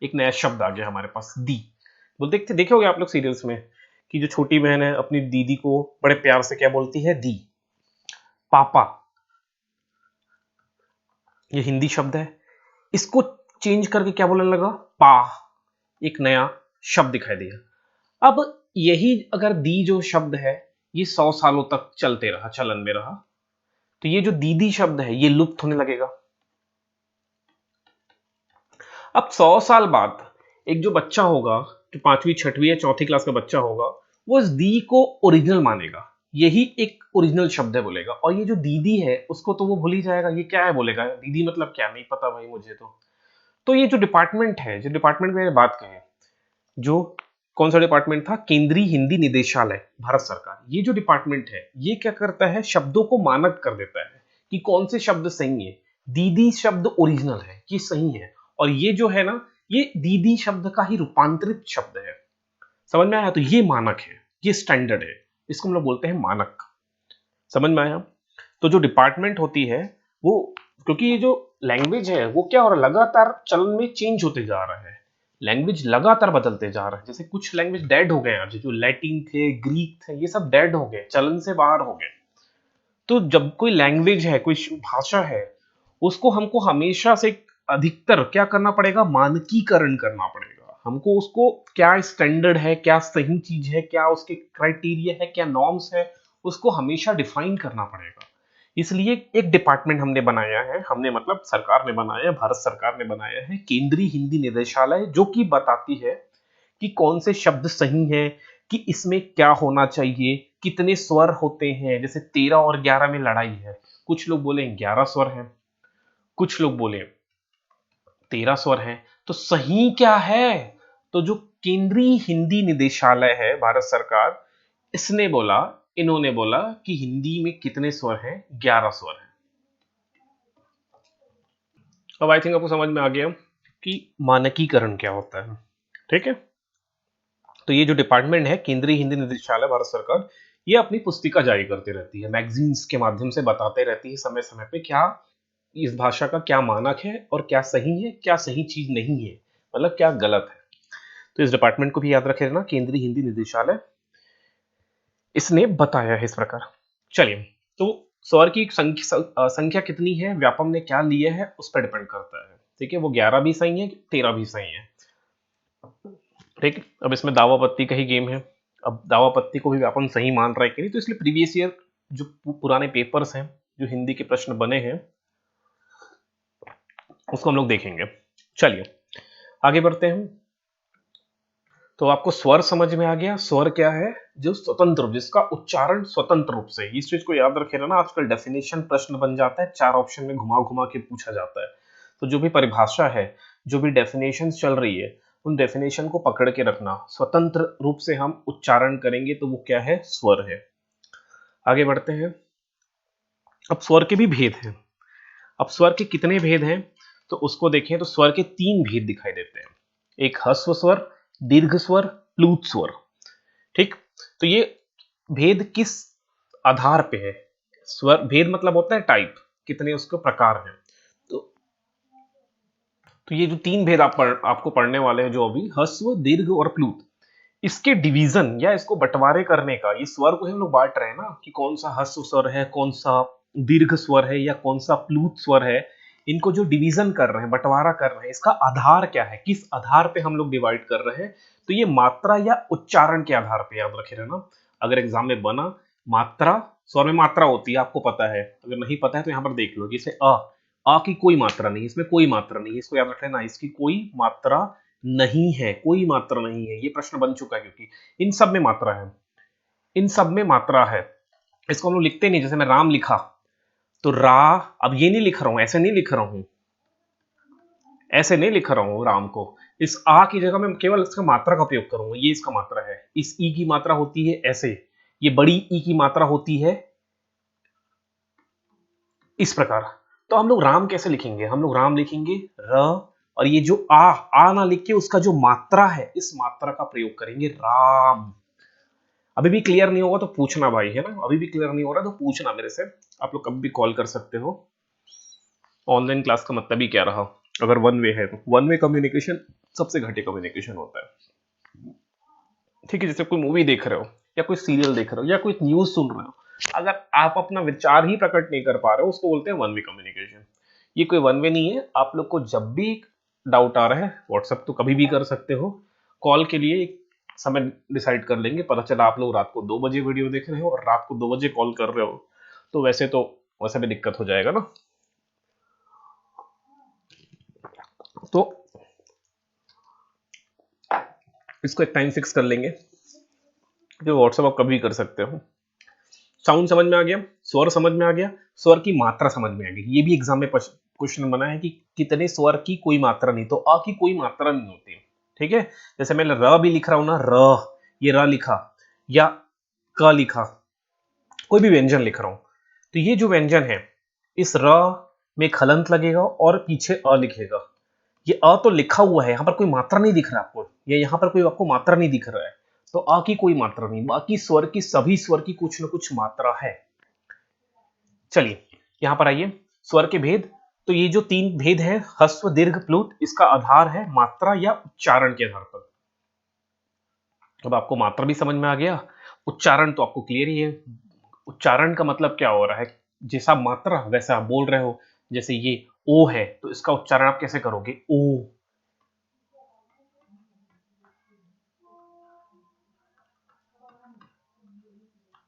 एक नया शब्द आ गया हमारे पास, दी। बोल देखते देखे होगे आप लोग सीरियल्स में कि जो छोटी बहन है अपनी दीदी को बड़े प्यार से क्या बोलती है? दी। पापा, ये हिंदी शब्द है, इसको चेंज करके क्या बोलने लगा? पा। एक नया शब्द दिखाई दिया। अब यही अगर दी जो शब्द है, ये 100 सालों तक चलते रहा, चलन में रहा, तो ये जो दीदी शब्द है ये लुप्त होने लगेगा। अब 100 साल बाद एक जो बच्चा होगा, जो 5वीं 6वीं या 4थी क्लास का बच्चा होगा, वो इस दी को ओरिजिनल मानेगा, यही एक ओरिजिनल शब्द है बोलेगा। और ये जो दीदी है उसको तो वो भूल ही जाएगा, ये क्या है बोलेगा, दीदी मतलब क्या, नहीं पता भाई मुझे तो ये जो डिपार्टमेंट है, जो डिपार्टमेंट में बात करें, जो कौन सा डिपार्टमेंट था? केंद्रीय हिंदी निदेशालय, भारत सरकार। ये जो डिपार्टमेंट है ये क्या करता है? शब्दों को मानक कर देता है कि कौन से शब्द सही है। दीदी शब्द ओरिजिनल है, ये सही है, और ये जो है ना, ये दीदी शब्द का ही रूपांतरित शब्द है। समझ में आया? तो ये मानक है, ये स्टैंडर्ड है, इसको हम लोग बोलते हैं मानक। समझ में आया? तो जो डिपार्टमेंट होती है वो, क्योंकि ये जो लैंग्वेज है वो क्या हो रहा है, लगातार चलन में चेंज होते जा रहा है, लैंग्वेज लगातार बदलते जा रहा है। जैसे कुछ लैंग्वेज डेड हो गए आज, जो लैटिन थे, ग्रीक थे, ये सब डेड हो गए, चलन से बाहर हो गए। तो जब कोई लैंग्वेज है, कोई भाषा है, उसको हमको हमेशा से अधिकतर क्या करना पड़ेगा, मानकीकरण करना पड़ेगा हमको। उसको क्या स्टैंडर्ड है, क्या सही चीज है, क्या उसके क्राइटेरिया है, क्या नॉर्म्स है, उसको हमेशा डिफाइन करना पड़ेगा। इसलिए एक डिपार्टमेंट हमने बनाया है, हमने मतलब सरकार ने बनाया है, भारत सरकार ने बनाया है, केंद्रीय हिंदी निदेशालय, जो कि बताती है कि कौन से शब्द सही हैं, कि इसमें क्या होना चाहिए, कितने स्वर होते हैं। जैसे 13 और 11 में लड़ाई है, कुछ लोग बोले 11 स्वर हैं, कुछ लोग बोले 13 स्वर हैं, तो सही क्या है? तो जो केंद्रीय हिंदी निदेशालय है, भारत सरकार, इसने बोला, इन्होंने बोला कि हिंदी में कितने स्वर हैं, 11 स्वर हैं। अब आई थिंक आपको समझ में आ गया कि मानकीकरण क्या होता है। ठीक है, तो ये जो डिपार्टमेंट है, केंद्रीय हिंदी निदेशालय, भारत सरकार, ये अपनी पुस्तिका जारी करती रहती है, मैगजीन्स के माध्यम से बताते रहती है समय समय पे क्या इस भाषा का क्या मानक है, और क्या सही है, क्या सही चीज नहीं है, मतलब क्या गलत है। तो इस डिपार्टमेंट को भी याद रखे रहना, केंद्रीय हिंदी निदेशालय, इसने बताया है इस प्रकार। चलिए, तो स्वर की संख्या कितनी है, व्यापम ने क्या लिया है, उस पर डिपेंड करता है। ठीक है, वो 11 भी सही है, 13 भी सही है। ठीक है, अब इसमें दावा पत्ती का ही गेम है। अब दावा पत्ती को भी व्यापम सही मान रहा है कि नहीं, तो इसलिए प्रीवियस ईयर जो पुराने पेपर्स हैं, जो हिंदी के प्रश्न बने हैं, उसको हम लोग देखेंगे। चलिए आगे बढ़ते हैं। तो आपको स्वर समझ में आ गया। स्वर क्या है, जो स्वतंत्र, जिसका उच्चारण स्वतंत्र रूप से, इस चीज को याद रखे ना, आजकल डेफिनेशन प्रश्न बन जाता है, 4 ऑप्शन में घुमा घुमा के पूछा जाता है। तो जो भी परिभाषा है, जो भी डेफिनेशन चल रही है, उन डेफिनेशन को पकड़ के रखना, स्वतंत्र रूप से हम उच्चारण करेंगे तो वो क्या है, स्वर है। आगे बढ़ते हैं। अब स्वर के भी भेद हैं। अब स्वर के कितने भेद हैं, तो उसको देखें तो स्वर के 3 भेद दिखाई देते हैं। एक ह्रस्व स्वर, दीर्घ स्वर, प्लूत स्वर। ठीक, तो ये भेद किस आधार पे है? स्वर भेद मतलब होता है टाइप, कितने उसके प्रकार हैं। तो ये जो 3 भेद आपको पढ़ने वाले हैं, जो अभी ह्रस्व, दीर्घ और प्लूत, इसके डिवीजन या इसको बंटवारे करने का, ये स्वर को हम लोग बांट रहे हैं ना, कि कौन सा ह्रस्व स्वर है, कौन सा दीर्घ स्वर है, या कौन सा प्लूत स्वर है। इनको जो डिवीजन कर रहे हैं, बंटवारा कर रहे हैं, इसका आधार क्या है, किस आधार पे हम लोग डिवाइड कर रहे हैं? तो ये मात्रा या उच्चारण के आधार पे, याद रखे रहना। अगर एग्जाम में बना, मात्रा, स्वर में मात्रा होती है, आपको पता है, अगर नहीं पता है तो यहां पर देख लो, जैसे अ की कोई मात्रा नहीं, इसमें कोई मात्रा नहीं, इसको याद रख लेना, इसकी कोई मात्रा नहीं है, कोई मात्रा नहीं है। ये प्रश्न बन चुका है, क्योंकि इन सब में मात्रा है, इन सब में मात्रा है। इसको हम लोग लिखते नहीं, जैसे मैं राम लिखा तो रा, अब ये नहीं लिख रहा हूं, ऐसे नहीं लिख रहा हूं, ऐसे नहीं लिख रहा हूं राम को। इस आ की जगह मैं केवल इसका मात्रा का उपयोग करूंगा, ये इसका मात्रा है। इस ई की मात्रा होती है ऐसे, ये बड़ी ई की मात्रा होती है इस प्रकार। तो हम लोग राम कैसे लिखेंगे, हम लोग राम लिखेंगे र, और ये जो आ ना लिख के उसका जो मात्रा है, इस मात्रा का प्रयोग करेंगे, राम। अभी भी क्लियर नहीं होगा तो पूछना भाई, है ना, अभी भी क्लियर नहीं हो रहा तो पूछना मेरे से, आप लोग कभी भी कॉल कर सकते हो। ऑनलाइन क्लास का मतलब ही क्या रहा, अगर वन वे है तो वन वे कम्युनिकेशन सबसे घटिया कम्युनिकेशन होता है। ठीक है, जैसे कोई मूवी देख रहे हो, या कोई सीरियल देख रहे हो, या कोई न्यूज सुन रहे हो, अगर आप अपना विचार ही प्रकट नहीं कर पा रहे हो, उसको बोलते हैं वन वे कम्युनिकेशन। ये कोई वन वे नहीं है। आप लोग को जब भी डाउट आ रहा है, व्हाट्सएप तो कभी भी कर सकते हो, कॉल के लिए एक समय डिसाइड कर लेंगे। पता चला आप लोग रात को 2 बजे वीडियो देख रहे हो और रात को 2 बजे कॉल कर रहे हो, तो वैसे भी दिक्कत हो जाएगा ना। तो इसको एक टाइम फिक्स कर लेंगे, जो व्हाट्सएप आप कभी कर सकते हो। साउंड समझ में आ गया, स्वर समझ में आ गया, स्वर की मात्रा समझ में आ गई। ये भी एग्जाम में क्वेश्चन बना है कि कितने स्वर की कोई मात्रा नहीं, तो अ की कोई मात्रा नहीं होती। ठीक है, जैसे मैं र भी लिख रहा हूं ना, र, ये र लिखा, या क लिखा, कोई भी व्यंजन लिख रहा हूं, तो ये जो व्यंजन है, इस र में एक हलंत लगेगा और पीछे अ लिखेगा। ये अ तो लिखा हुआ है, यहाँ पर कोई मात्रा नहीं दिख रहा आपको, ये यहाँ पर कोई आपको मात्रा नहीं दिख रहा है, तो अ की कोई मात्रा नहीं, बाकी स्वर की सभी स्वर की कुछ न कुछ मात्रा है। चलिए यहां पर आइए, स्वर के भेद। तो ये जो 3 भेद है, ह्रस्व दीर्घ प्लुत, इसका आधार है मात्रा या उच्चारण के आधार पर। अब आपको मात्रा भी समझ में आ गया, उच्चारण तो आपको क्लियर ही है। उच्चारण का मतलब क्या हो रहा है, जैसा मात्रा वैसा आप बोल रहे हो। जैसे ये ओ है तो इसका उच्चारण आप कैसे करोगे, ओ।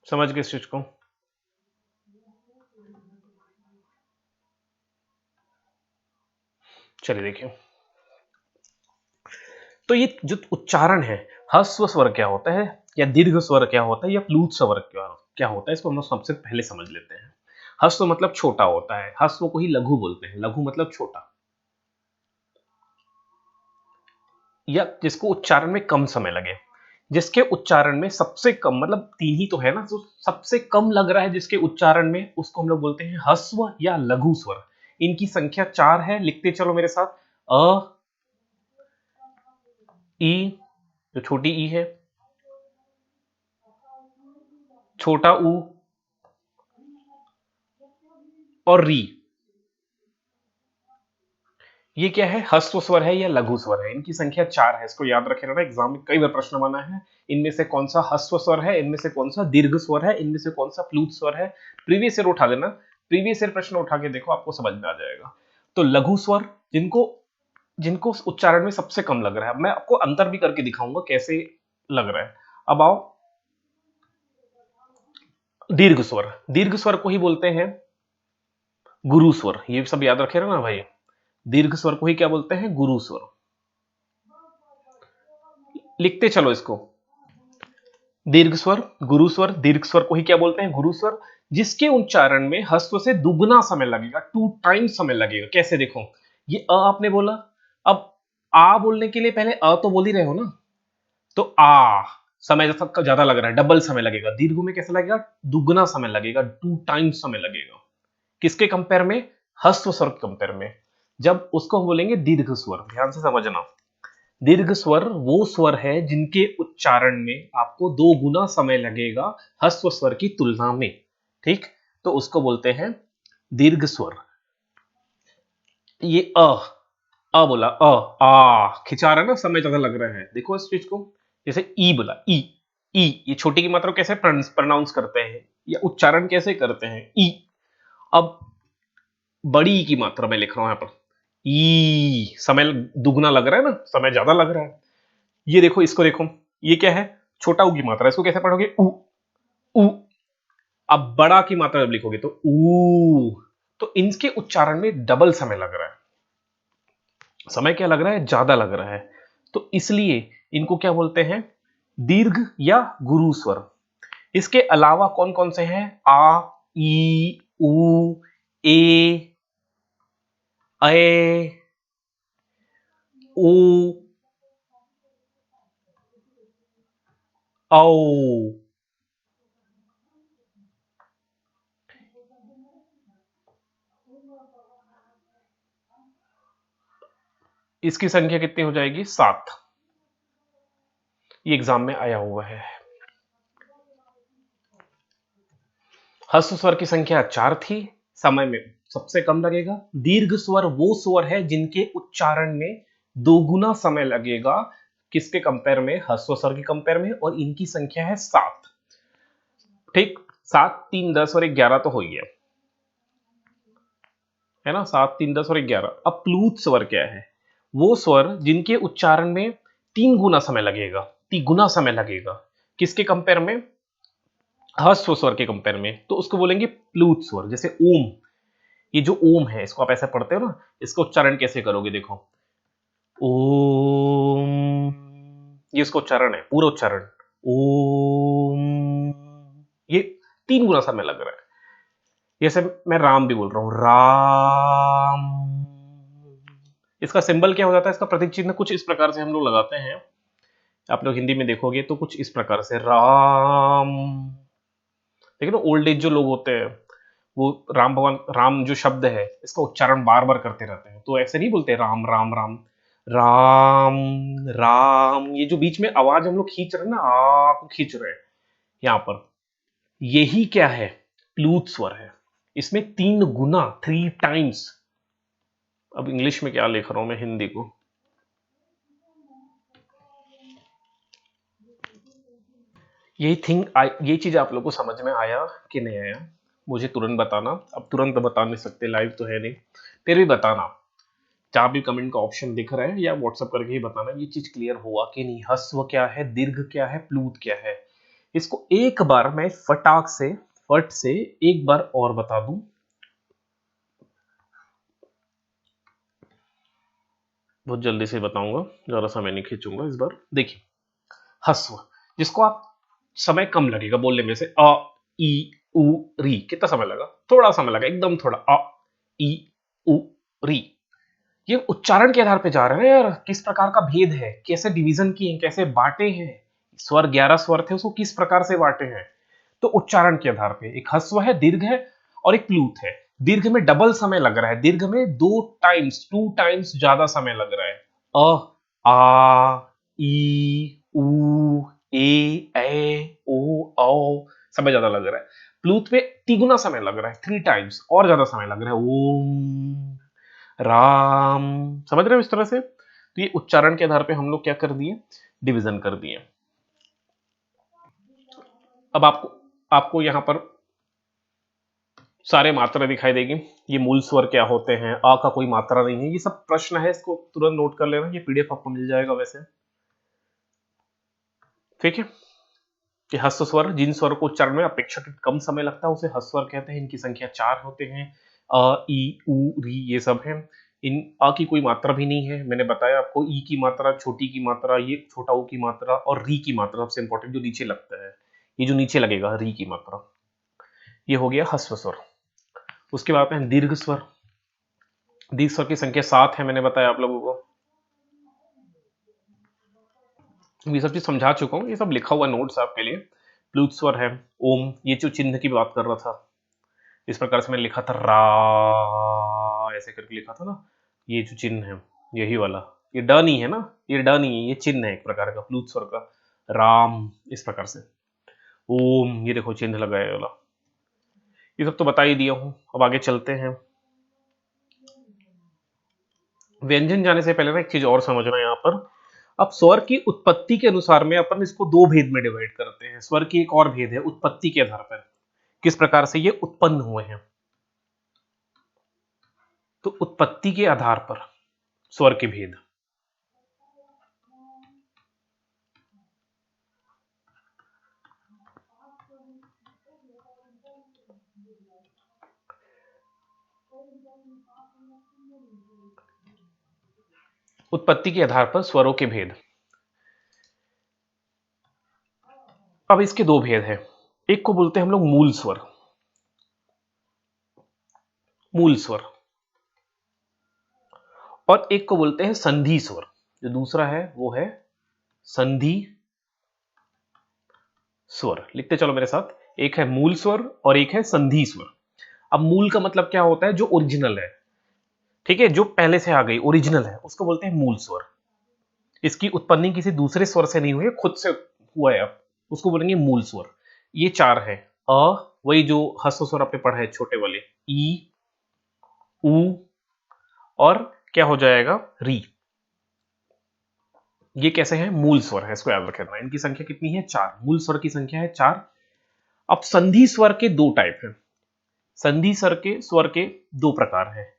समझ गए इस चीज को? चलिए देखिए, तो ये जो उच्चारण है, ह्रस्व स्वर क्या होता है या दीर्घ स्वर क्या होता है या प्लुत स्वर क्या क्या होता है, इसको हम लोग सबसे पहले समझ लेते हैं। ह्रस्व मतलब छोटा होता है, ह्रस्व को ही लघु बोलते हैं, लघु मतलब छोटा, या जिसको उच्चारण में कम समय लगे। जिसके उच्चारण में सबसे कम, मतलब 3 ही तो है ना, जो सबसे कम लग रहा है जिसके उच्चारण में, उसको हम लोग बोलते हैं ह्रस्व या लघु स्वर। इनकी संख्या 4 है, लिखते चलो मेरे साथ। अ, ई, जो छोटी ई है, छोटा ऊ और री। ये क्या है, ह्रस्व स्वर है या लघु स्वर है? इनकी संख्या 4 है, इसको याद रखे रहना, एग्जाम में कई बार प्रश्न बना है। इनमें से कौन सा ह्रस्व स्वर है, इनमें से कौन सा दीर्घ स्वर है, इनमें से कौन सा प्लुत स्वर है। प्रीवियस ईयर उठा लेना, प्रीवियस ईयर प्रश्न उठा के देखो, आपको समझ में आ जाएगा। तो लघु स्वर, जिनको जिनको उच्चारण में सबसे कम लग रहा है, मैं आपको अंतर भी करके दिखाऊंगा कैसे लग रहा है। अब आओ दीर्घ स्वर। दीर्घ स्वर को ही बोलते हैं गुरु स्वर, ये सब याद रखे ना भाई। दीर्घ स्वर को ही क्या बोलते हैं, गुरु स्वर। लिखते चलो इसको, दीर्घ स्वर गुरु स्वर, दीर्घ स्वर को ही क्या बोलते हैं, गुरु स्वर। जिसके उच्चारण में ह्रस्व से दुगना समय लगेगा, 2 टाइम्स समय लगेगा। कैसे, देखो ये अ आपने बोला, अब आ बोलने के लिए पहले अ तो बोल ही रहे हो ना, तो आ समय ज्यादा लग रहा है, डबल समय लगेगा। दीर्घ में कैसा लगेगा, दुगना समय लगेगा, 2 टाइम्स समय लगेगा। किसके कंपेयर में, ह्रस्व स्वर के कंपेयर में। जब उसको हम बोलेंगे दीर्घ स्वर, ध्यान से समझना। दीर्घ स्वर वो स्वर है जिनके उच्चारण में आपको 2 गुना समय लगेगा ह्रस्व स्वर की तुलना में। ठीक, तो उसको बोलते हैं दीर्घ स्वर। ये अ बोला, आ खिंचा रहा है ना, समय ज्यादा लग रहा है, देखो इस चीज को। जैसे ई बोला, ई, ई, ये छोटी की मात्रा कैसे प्रोनाउंस करते हैं या उच्चारण कैसे करते हैं, ई। अब बड़ी ई की मात्रा में लिख रहा हूं यहां पर, ई, समय दुगना लग रहा है ना, समय ज्यादा लग रहा है। ये देखो, इसको देखो, ये क्या है, छोटा ऊ की मात्रा, इसको कैसे पढ़ोगे, ऊ, ऊ। अब बड़ा की मात्रा जब लिखोगे तो ऊ। तो इनके उच्चारण में डबल समय लग रहा है, समय क्या लग रहा है, ज्यादा लग रहा है। तो इसलिए इनको क्या बोलते हैं, दीर्घ या गुरु स्वर। इसके अलावा कौन कौन से हैं, आ, ई, उ, ए, ए, ओ, औ। इसकी संख्या कितनी हो जाएगी, 7। ये एग्जाम में आया हुआ है। ह्रस्व स्वर की संख्या 4 थी, समय में सबसे कम लगेगा। दीर्घ स्वर वो स्वर है जिनके उच्चारण में दोगुना समय लगेगा, किसके कंपेयर में, ह्रस्व स्वर के कंपेयर में, और इनकी संख्या है 7। ठीक, 7, 3, 10 और 11 तो हो ही है ना, 7, 3, 10 और 11। अब प्लूत स्वर क्या है, वो स्वर जिनके उच्चारण में 3 गुना समय लगेगा, 3 गुना समय लगेगा, किसके कंपेयर में, ह्रस्व स्वर के कंपेयर में, तो उसको बोलेंगे प्लूत स्वर। जैसे ओम, ये जो ओम है, इसको आप ऐसे पढ़ते हो ना, इसका उच्चारण कैसे करोगे, देखो ओम, ये इसका उच्चारण है, पूरा उच्चारण ओम। ये 3 गुना समय लग रहा है। जैसे मैं राम भी बोल रहा हूं, राम। इसका सिंबल क्या हो जाता है, इसका प्रतीक चिन्ह कुछ इस प्रकार से हम लोग लगाते हैं, आप लोग हिंदी में देखोगे तो कुछ इस प्रकार से, राम। देखिए ना, ओल्ड एज जो लोग होते हैं वो राम भगवान, राम जो शब्द है इसका उच्चारण बार बार करते रहते हैं, तो ऐसे नहीं बोलते राम राम राम, राम राम, ये जो बीच में आवाज हम लोग खींच रहे हैं ना, आ को खींच रहे हैं यहां पर, यही क्या है, प्लूत स्वर है। इसमें 3 गुना, 3 टाइम्स, अब इंग्लिश में क्या लिख रहा हूं मैं, हिंदी को, ये चीज आप लोग को समझ में आया कि नहीं आया, मुझे तुरंत बताना। अब तुरंत बता नहीं सकते, लाइव तो है नहीं, फिर भी बताना, जहां भी कमेंट का ऑप्शन दिख रहा है या व्हाट्सएप करके ही बताना ये चीज क्लियर हुआ कि नहीं। हस्व क्या है, दीर्घ क्या है, प्लूत क्या है, इसको एक बार मैं फट से एक बार और बता दूं। बहुत जल्दी से बताऊंगा, ज्यादा समय नहीं खींचूंगा इस बार। देखिए, हस्व, जिसको आप समय कम लगेगा बोलने में, से अ ई उ री, कितना समय लगा, थोड़ा समय लगा, एकदम थोड़ा, अ ई उ री, ये उच्चारण के आधार पे जा रहे हैं यार, किस प्रकार का भेद है, कैसे डिवीजन किए हैं, कैसे बांटे हैं, स्वर 11 स्वर थे उसको किस प्रकार से बांटे हैं, तो उच्चारण के आधार पे एक ह्रस्व है, दीर्घ है और एक प्लूत है। दीर्घ में डबल समय लग रहा है, दीर्घ में 2 टाइम्स ज्यादा समय लग रहा है, अ आ ई उ ए ओ औ समय ज्यादा लग रहा है। प्लूत पे तिगुना समय लग रहा है, 3 टाइम्स और ज्यादा समय लग रहा है, ओम राम, समझ रहे हो इस तरह से। तो ये उच्चारण के आधार पे हम लोग क्या कर दिए, डिवीजन कर दिए। अब आपको आपको यहां पर सारे मात्रा दिखाई देगी, ये मूल स्वर क्या होते हैं, अ का कोई मात्रा नहीं है, ये सब प्रश्न है, इसको तुरंत नोट कर लेना, ये पीडीएफ आपको मिल जाएगा वैसे, ठीक है। कि हस्व स्वर, जिन स्वरों को उच्चारण में अपेक्षाकृत कम समय लगता है उसे हस्व स्वर कहते हैं, इनकी संख्या 4 होते हैं, अ ई उ री ये सब हैं। इन अ की कोई मात्रा भी नहीं है, मैंने बताया आपको, ई की मात्रा, छोटी की मात्रा, ये छोटा ऊ की मात्रा, और री की मात्रा सबसे इंपॉर्टेंट जो नीचे लगता है, ये जो नीचे लगेगा री की मात्रा, ये हो गया हस्व स्वर। उसके बाद में दीर्घ स्वर, दीर्घ स्वर की संख्या 7 है, मैंने बताया आप लोगों को, ये सब चीज समझा चुका हूँ, ये सब लिखा हुआ नोट्स आपके लिए। प्लूत स्वर है, ओम, ये जो चिन्ह की बात कर रहा था, इस प्रकार से मैंने लिखा था, रा ऐसे करके लिखा था ना, ये जो चिन्ह है यही वाला, ये ड नहीं है ना, ये ड नहीं है, ये चिन्ह है एक प्रकार का प्लूत स्वर का, राम इस प्रकार से, ओम ये देखो चिन्ह लगाया वाला, ये सब तो बता ही दिया हूं। अब आगे चलते हैं, व्यंजन जाने से पहले ना एक चीज और समझना यहाँ पर, अब स्वर की उत्पत्ति के अनुसार में अपन इसको 2 भेद में डिवाइड करते हैं। स्वर की एक और भेद है उत्पत्ति के आधार पर, किस प्रकार से ये उत्पन्न हुए हैं, तो उत्पत्ति के आधार पर स्वर के भेद, उत्पत्ति के आधार पर स्वरों के भेद। अब इसके 2 भेद हैं, एक को बोलते हैं हम लोग मूल स्वर, मूल स्वर, और एक को बोलते हैं संधि स्वर, जो दूसरा है वो है संधि स्वर। लिखते चलो मेरे साथ, एक है मूल स्वर और एक है संधि स्वर। अब मूल का मतलब क्या होता है, जो ओरिजिनल है, ठीक है, जो पहले से आ गई ओरिजिनल है उसको बोलते हैं मूल स्वर, इसकी उत्पत्ति किसी दूसरे स्वर से नहीं हुई है, खुद से हुआ है, अब उसको बोलेंगे मूल स्वर। ये 4 है, अ, वही जो ह्रस्व स्वर आपने पढ़ा है छोटे वाले, ई उ, और क्या हो जाएगा, री, ये कैसे हैं, मूल स्वर है, इसको याद रखना। इनकी संख्या कितनी है, 4, मूल स्वर की संख्या है 4। अब संधि स्वर के 2 टाइप हैं, संधि स्वर के 2 प्रकार हैं,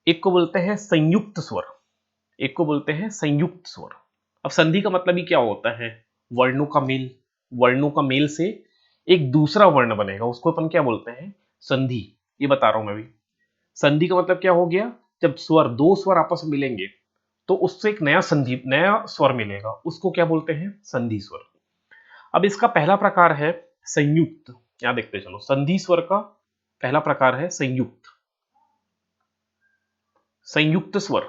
एक को बोलते हैं संयुक्त स्वर, एक को बोलते हैं संयुक्त स्वर। अब संधि का मतलब ही क्या होता है, वर्णों का मेल, वर्णों का मेल से एक दूसरा वर्ण बनेगा, उसको अपन क्या बोलते हैं, संधि। ये बता रहा हूं मैं भी, संधि का मतलब क्या हो गया, जब स्वर, 2 स्वर आपस में मिलेंगे तो उससे एक नया संधि, नया स्वर मिलेगा, उसको क्या बोलते हैं, संधि स्वर। अब इसका पहला प्रकार है संयुक्त, क्या देखते चलो, संधि स्वर का पहला प्रकार है संयुक्त, संयुक्त स्वर।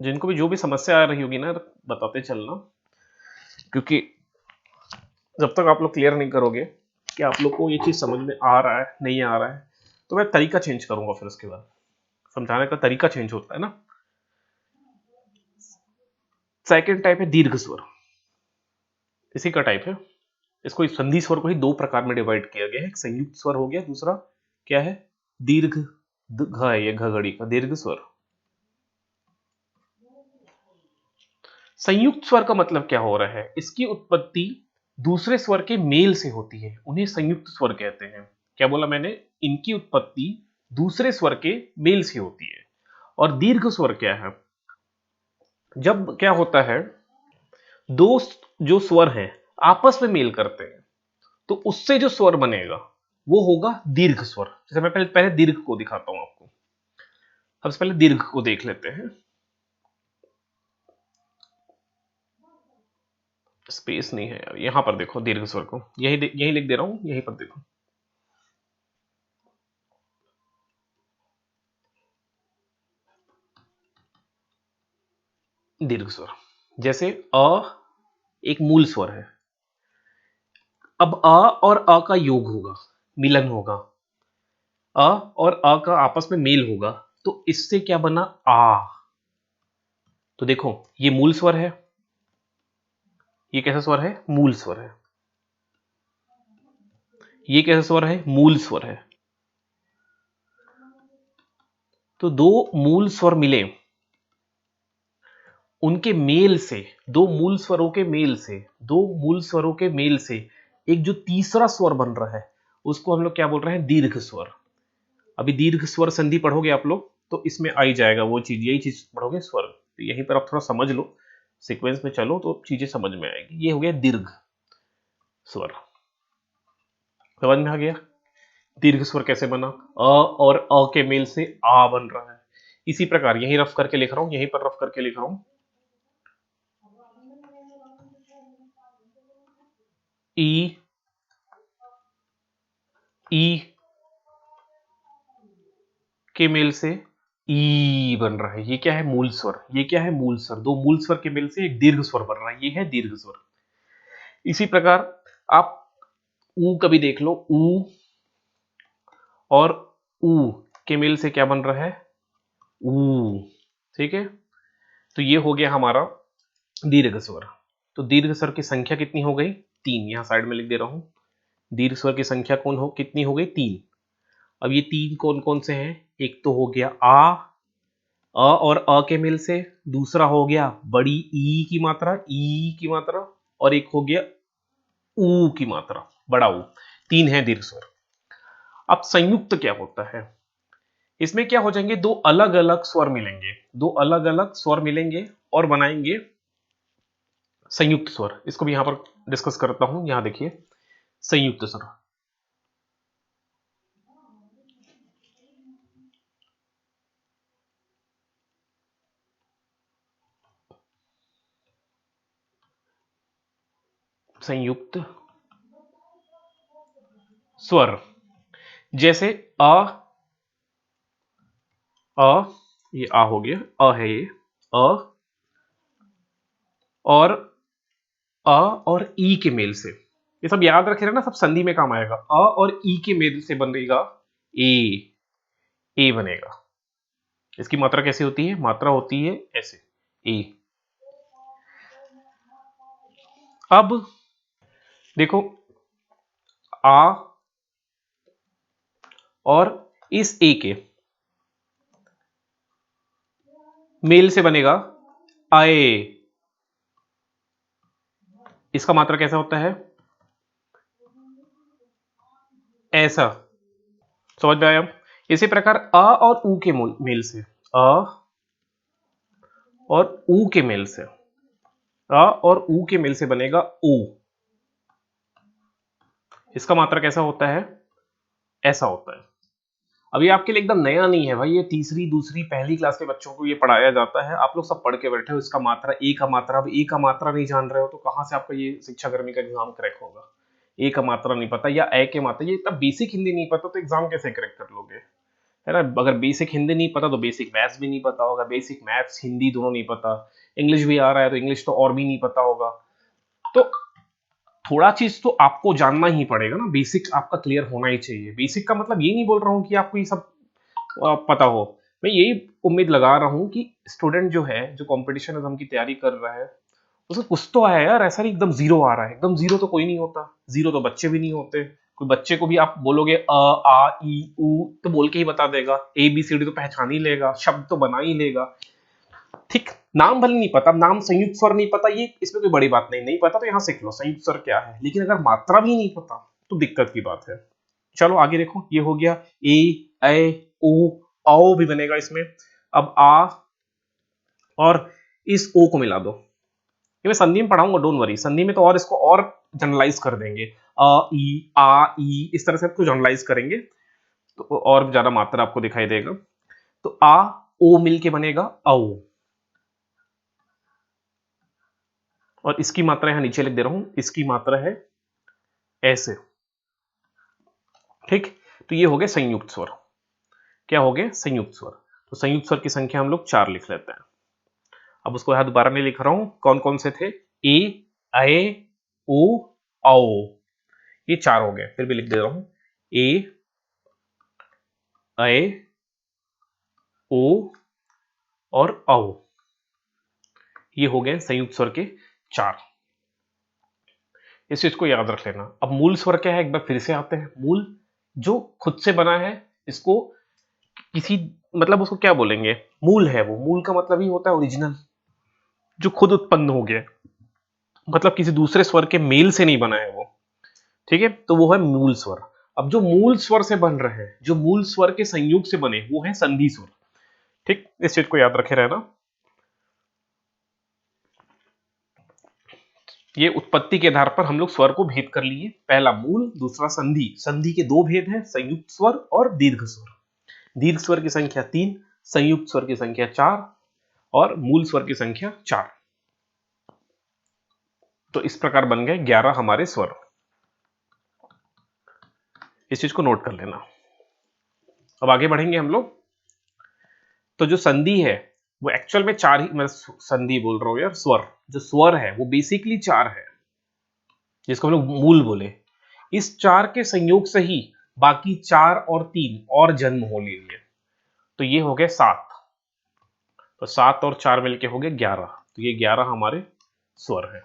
जिनको भी जो भी समस्या आ रही होगी ना बताते चलना, क्योंकि जब तक आप लोग क्लियर नहीं करोगे कि आप लोग को ये चीज़ समझ में आ रहा है नहीं आ रहा है, तो मैं तरीका चेंज करूंगा, फिर उसके बाद समझाने का तरीका चेंज होता है ना। सेकंड टाइप है दीर्घ स्वर, इसी का टाइप है। इसको इस संधि स्वर को ही दो प्रकार में डिवाइड किया गया है, एक संयुक्त स्वर हो गया, दूसरा क्या है, दीर्घ घ है, ये घड़ी का दीर्घ स्वर। संयुक्त स्वर का मतलब क्या हो रहा है, इसकी उत्पत्ति दूसरे स्वर के मेल से होती है, उन्हें संयुक्त स्वर कहते हैं। क्या बोला मैंने, इनकी उत्पत्ति दूसरे स्वर के मेल से होती है। और दीर्घ स्वर क्या है, जब क्या होता है, दो जो स्वर हैं आपस में मेल करते हैं, तो उससे जो स्वर बनेगा वो होगा दीर्घ स्वर। जैसे मैं पहले पहले दीर्घ को दिखाता हूं आपको। सबसे पहले दीर्घ को देख लेते हैं। स्पेस नहीं है यार, यहां पर देखो दीर्घ स्वर को, यही लिख दे रहा हूं, यहीं पर देखो। दीर्घ स्वर, जैसे अ एक मूल स्वर है, अब अ और अ का योग होगा, मिलन होगा, अ और अ का आपस में मेल होगा, तो इससे क्या बना, आ। तो देखो ये मूल स्वर है, ये कैसा स्वर है, मूल स्वर है, ये कैसा स्वर है, मूल स्वर है। तो दो मूल स्वर मिले, उनके मेल से, दो मूल स्वरों के मेल से, दो मूल स्वरों के मेल से एक जो तीसरा स्वर बन रहा है, उसको हम लोग क्या बोल रहे हैं, दीर्घ स्वर। अभी दीर्घ स्वर संधि पढ़ोगे आप लोग तो इसमें आ ही जाएगा वो चीज, यही चीज पढ़ोगे स्वर, तो यहीं पर आप थोड़ा समझ लो, सीक्वेंस में चलो तो चीजें समझ में आएगी। ये हो गया दीर्घ स्वर, समझ में आ गया। दीर्घ स्वर कैसे बना, अ और अ के मेल से आ बन रहा है। इसी प्रकार यहीं रफ करके लिख रहा हूं, यहीं पर रफ करके लिख रहा हूं, ई, ई के मेल से ई बन रहा है, ये क्या है, मूल स्वर, ये क्या है, मूल स्वर। दो मूल स्वर के मेल से एक दीर्घ स्वर बन रहा है, ये है दीर्घ स्वर। इसी प्रकार आप ऊ कभी देख लो, ऊ और ऊ के मेल से क्या बन रहा है, ऊ। ठीक है, तो ये हो गया हमारा दीर्घ स्वर। तो दीर्घ स्वर की संख्या कितनी हो गई, तीन, यहां साइड में लिख दे रहा हूं। दीर्घ स्वर की संख्या कौन हो, कितनी हो गई, तीन। अब ये तीन कौन कौन से हैं, एक तो हो गया आ, और अ के मेल से, दूसरा हो गया बड़ी ई की मात्रा, ई की मात्रा, और एक हो गया ऊ की मात्रा, बड़ा ऊ। तीन है दीर्घ स्वर। अब संयुक्त क्या होता है, इसमें क्या हो जाएंगे, दो अलग अलग स्वर मिलेंगे, दो अलग अलग स्वर मिलेंगे और बनाएंगे संयुक्त स्वर। इसको भी यहां पर डिस्कस करता हूं, यहां देखिए संयुक्त स्वर। संयुक्त स्वर, जैसे अ, ये आ हो गया, है ये अ, और अ और ई के मेल से, ये सब याद रखे रहना, सब संधि में काम आएगा। अ और ई के मेल से बनेगा ए, ए बनेगा। इसकी मात्रा कैसे होती है, मात्रा होती है ऐसे, ए। अब देखो आ और इस ए के मेल से बनेगा आए, इसका मात्रा कैसा होता है, ऐसा। समझ में आया। इसी प्रकार अ और ऊ के मेल से, अ और ऊ के मेल से, अ और ऊ के मेल से बनेगा ऊ, इसका मात्रा कैसा होता है, ऐसा होता है। अब ये आपके लिए एकदम नया नहीं है भाई, ये तीसरी दूसरी पहली क्लास के बच्चों को ये पढ़ाया जाता है, आप लोग सब पढ़ के बैठे हो इसका मात्रा, ए का मात्रा। अब ए का मात्रा नहीं जान रहे हो तो कहां से आपका ये शिक्षा कर्मी का एग्जाम क्रैक होगा। ए का मात्रा नहीं पता या ए के मात्रा, ये इतना बेसिक हिंदी नहीं पता तो एग्जाम कैसे क्रैक कर लोगे, है ना। अगर बेसिक हिंदी नहीं पता तो बेसिक मैथ्स भी नहीं पता होगा, बेसिक मैथ्स हिंदी दोनों नहीं पता, इंग्लिश भी आ रहा है तो इंग्लिश तो और भी नहीं पता होगा। तो थोड़ा चीज तो आपको जानना ही पड़ेगा ना, बेसिक आपका क्लियर होना ही चाहिए। बेसिक का मतलब ये नहीं बोल रहा हूँ कि आपको ये सब पता हो, मैं यही उम्मीद लगा रहा हूँ कि स्टूडेंट जो है, जो कंपटीशन एग्जाम की तैयारी कर रहा है, उसको कुछ तो आया यार, ऐसा नहीं एकदम जीरो आ रहा है। एकदम जीरो तो कोई नहीं होता, जीरो तो बच्चे भी नहीं होते। कोई बच्चे को भी आप बोलोगे अ आ ई उ तो बोल के ही बता देगा, ए बी सी डी तो पहचान ही लेगा, शब्द तो बना ही लेगा। ठीक, नाम भले नहीं पता, नाम संयुक्त स्वर नहीं पता, ये इसमें कोई बड़ी बात नहीं, नहीं पता तो यहाँ सीख लो संयुक्त स्वर क्या है। लेकिन अगर मात्रा भी नहीं पता तो दिक्कत की बात है। चलो आगे देखो, ये हो गया ए ऐ ओ, आओ भी बनेगा इसमें। अब आ और इस ओ को मिला दो, ये मैं संधि में पढ़ाऊंगा, डोंट वरी। संधि में तो और इसको और जनरलाइज कर देंगे, अ ई आ ई इस तरह से आपको जनरलाइज करेंगे तो और ज्यादा मात्रा आपको दिखाई देगा। तो आ ओ मिलके बनेगा औ, और इसकी मात्रा यहां नीचे लिख दे रहा हूं, इसकी मात्रा है ऐसे। ठीक, तो ये हो गए संयुक्त स्वर। क्या हो गए? संयुक्त स्वर। तो संयुक्त स्वर की संख्या हम लोग 4 लिख लेते हैं। अब उसको यहां दोबारा नहीं लिख रहा हूं, कौन कौन से थे? ए ऐ ओ औ, ये 4 हो गए। फिर भी लिख दे रहा हूं, ए ऐ ओ और औ, ये हो गए संयुक्त स्वर के 4। इस चीज को याद रख लेना। अब मूल स्वर क्या है, एक बार फिर से आते हैं। मूल जो खुद से बना है, इसको किसी मतलब उसको क्या बोलेंगे? मूल है वो। मूल का मतलब ही होता है ओरिजिनल, जो खुद उत्पन्न हो गया, मतलब किसी दूसरे स्वर के मेल से नहीं बना है वो। ठीक है, तो वो है मूल स्वर। अब जो मूल स्वर से बन रहे हैं, जो मूल स्वर के संयोग से बने, वो है संधि स्वर। ठीक, इस चीज को याद रखे रहना। ये उत्पत्ति के आधार पर हम लोग स्वर को भेद कर लिए। पहला मूल, दूसरा संधि। संधि के 2 भेद हैं, संयुक्त स्वर और दीर्घ स्वर। दीर्घ स्वर की संख्या 3, संयुक्त स्वर की संख्या 4 और मूल स्वर की संख्या 4। तो इस प्रकार बन गए 11 हमारे स्वर। इस चीज को नोट कर लेना। अब आगे बढ़ेंगे हम लोग। तो जो संधि है वो एक्चुअल में 4 ही, मैं संधि बोल रहा हूं यार, स्वर। जो स्वर है वो बेसिकली 4 है, जिसको हम लोग मूल बोले। इस 4 के संयोग से ही बाकी 4 और 3 और जन्म हो लिए। तो ये हो गए 7। तो 7 और 4 मिलके हो गए 11। तो ये 11 हमारे स्वर है।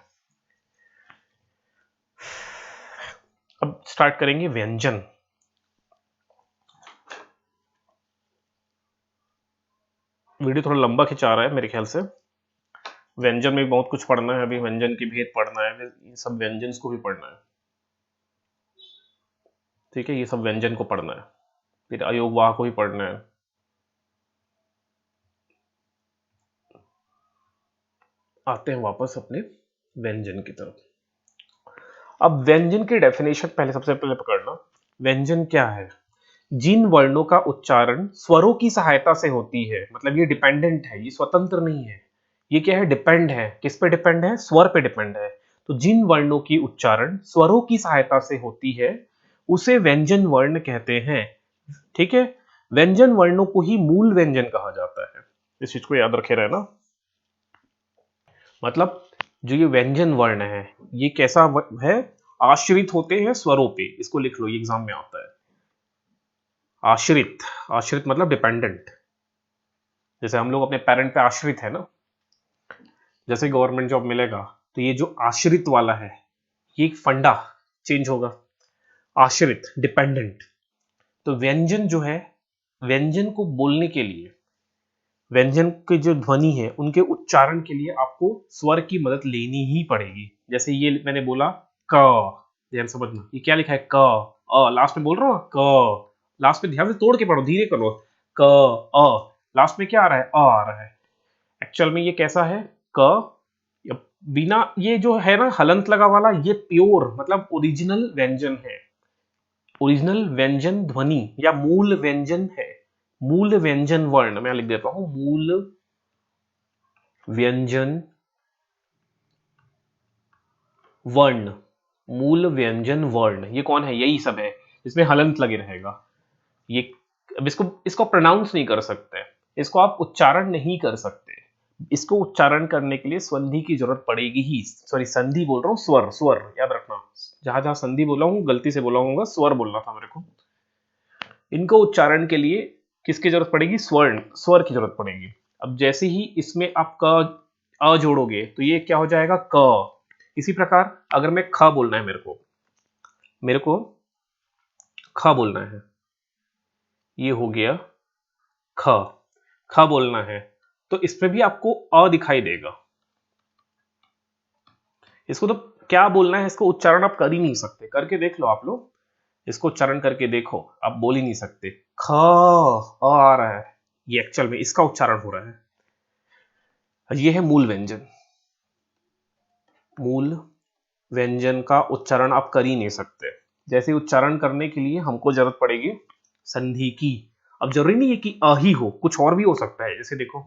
अब स्टार्ट करेंगे व्यंजन। वीडियो थोड़ा लंबा खिंचा रहा है मेरे ख्याल से। व्यंजन में भी बहुत कुछ पढ़ना है, अभी व्यंजन के भेद पढ़ना है, फिर ये सब व्यंजन को भी पढ़ना है। ठीक है, ये सब व्यंजन को पढ़ना है, फिर अयोगवाह को भी पढ़ना है। आते हैं वापस अपने व्यंजन की तरफ। अब व्यंजन की डेफिनेशन पहले, सबसे पहले पकड़ना। व्यंजन क्या है? जिन वर्णों का उच्चारण स्वरों की सहायता से होती है, मतलब ये डिपेंडेंट है, ये स्वतंत्र नहीं है। ये क्या है? डिपेंड है। किस पे डिपेंड है? स्वर पे डिपेंड है। तो जिन वर्णों की उच्चारण स्वरों की सहायता से होती है, उसे व्यंजन वर्ण कहते हैं। ठीक है, व्यंजन वर्णों को ही मूल व्यंजन कहा जाता है। इस चीज को याद रखे रहना। मतलब जो ये व्यंजन वर्ण है, ये कैसा है? आश्रित होते हैं स्वरों पे। इसको लिख लो, ये एग्जाम में आता है। आश्रित, आश्रित मतलब डिपेंडेंट। जैसे हम लोग अपने पेरेंट पे आश्रित है ना, जैसे गवर्नमेंट जॉब मिलेगा तो ये जो आश्रित वाला है, ये एक फंडा चेंज होगा। आश्रित, डिपेंडेंट। तो व्यंजन जो है, व्यंजन को बोलने के लिए, व्यंजन के जो ध्वनि है उनके उच्चारण के लिए आपको स्वर की मदद लेनी ही पड़ेगी। जैसे ये मैंने बोला क, ध्यान समझना, ये क्या लिखा है? क। लास्ट में बोल रहा हूँ क, लास्ट में ध्यान से तोड़ के पढ़ो, धीरे करो। क लास्ट में क्या आ रहा है? आ रहा है। एक्चुअल में ये कैसा है? क बिना, ये जो है ना हलंत लगा वाला, ये प्योर मतलब ओरिजिनल व्यंजन है। ओरिजिनल व्यंजन ध्वनि या मूल व्यंजन है। मूल व्यंजन वर्ण मैं लिख देता हूं, मूल व्यंजन वर्ण। मूल व्यंजन वर्ण ये कौन है? यही सब है, इसमें हलंत लगे रहेगा। ये अब इसको प्रोनाउंस नहीं कर सकते, इसको आप उच्चारण नहीं कर सकते। इसको उच्चारण करने के लिए संधि की जरूरत पड़ेगी ही। सॉरी, संधि बोल रहा हूँ, स्वर, स्वर याद रखना। जहां जहां संधि बोला हूँ गलती से बोला हूँ, स्वर बोलना था मेरे को। इनको उच्चारण के लिए किसकी जरूरत पड़ेगी? स्वर्ण, स्वर की जरूरत पड़ेगी। अब जैसे ही इसमें आप क अ जोड़ोगे तो ये क्या हो जाएगा? क। इसी प्रकार अगर मैं ख बोलना है, मेरे को ख बोलना है, ये हो गया ख। ख बोलना है तो इसमें भी आपको अ दिखाई देगा। इसको तो क्या बोलना है, इसको उच्चारण आप कर ही नहीं सकते। करके देख लो आप लोग, इसको उच्चारण करके देखो, आप बोल ही नहीं सकते। ख आ रहा है, ये एक्चुअल में इसका उच्चारण हो रहा है। ये है मूल व्यंजन। मूल व्यंजन का उच्चारण आप कर ही नहीं सकते। जैसे उच्चारण करने के लिए हमको जरूरत पड़ेगी संधि की। अब जरूरी नहीं है कि अ ही हो, कुछ और भी हो सकता है। जैसे देखो,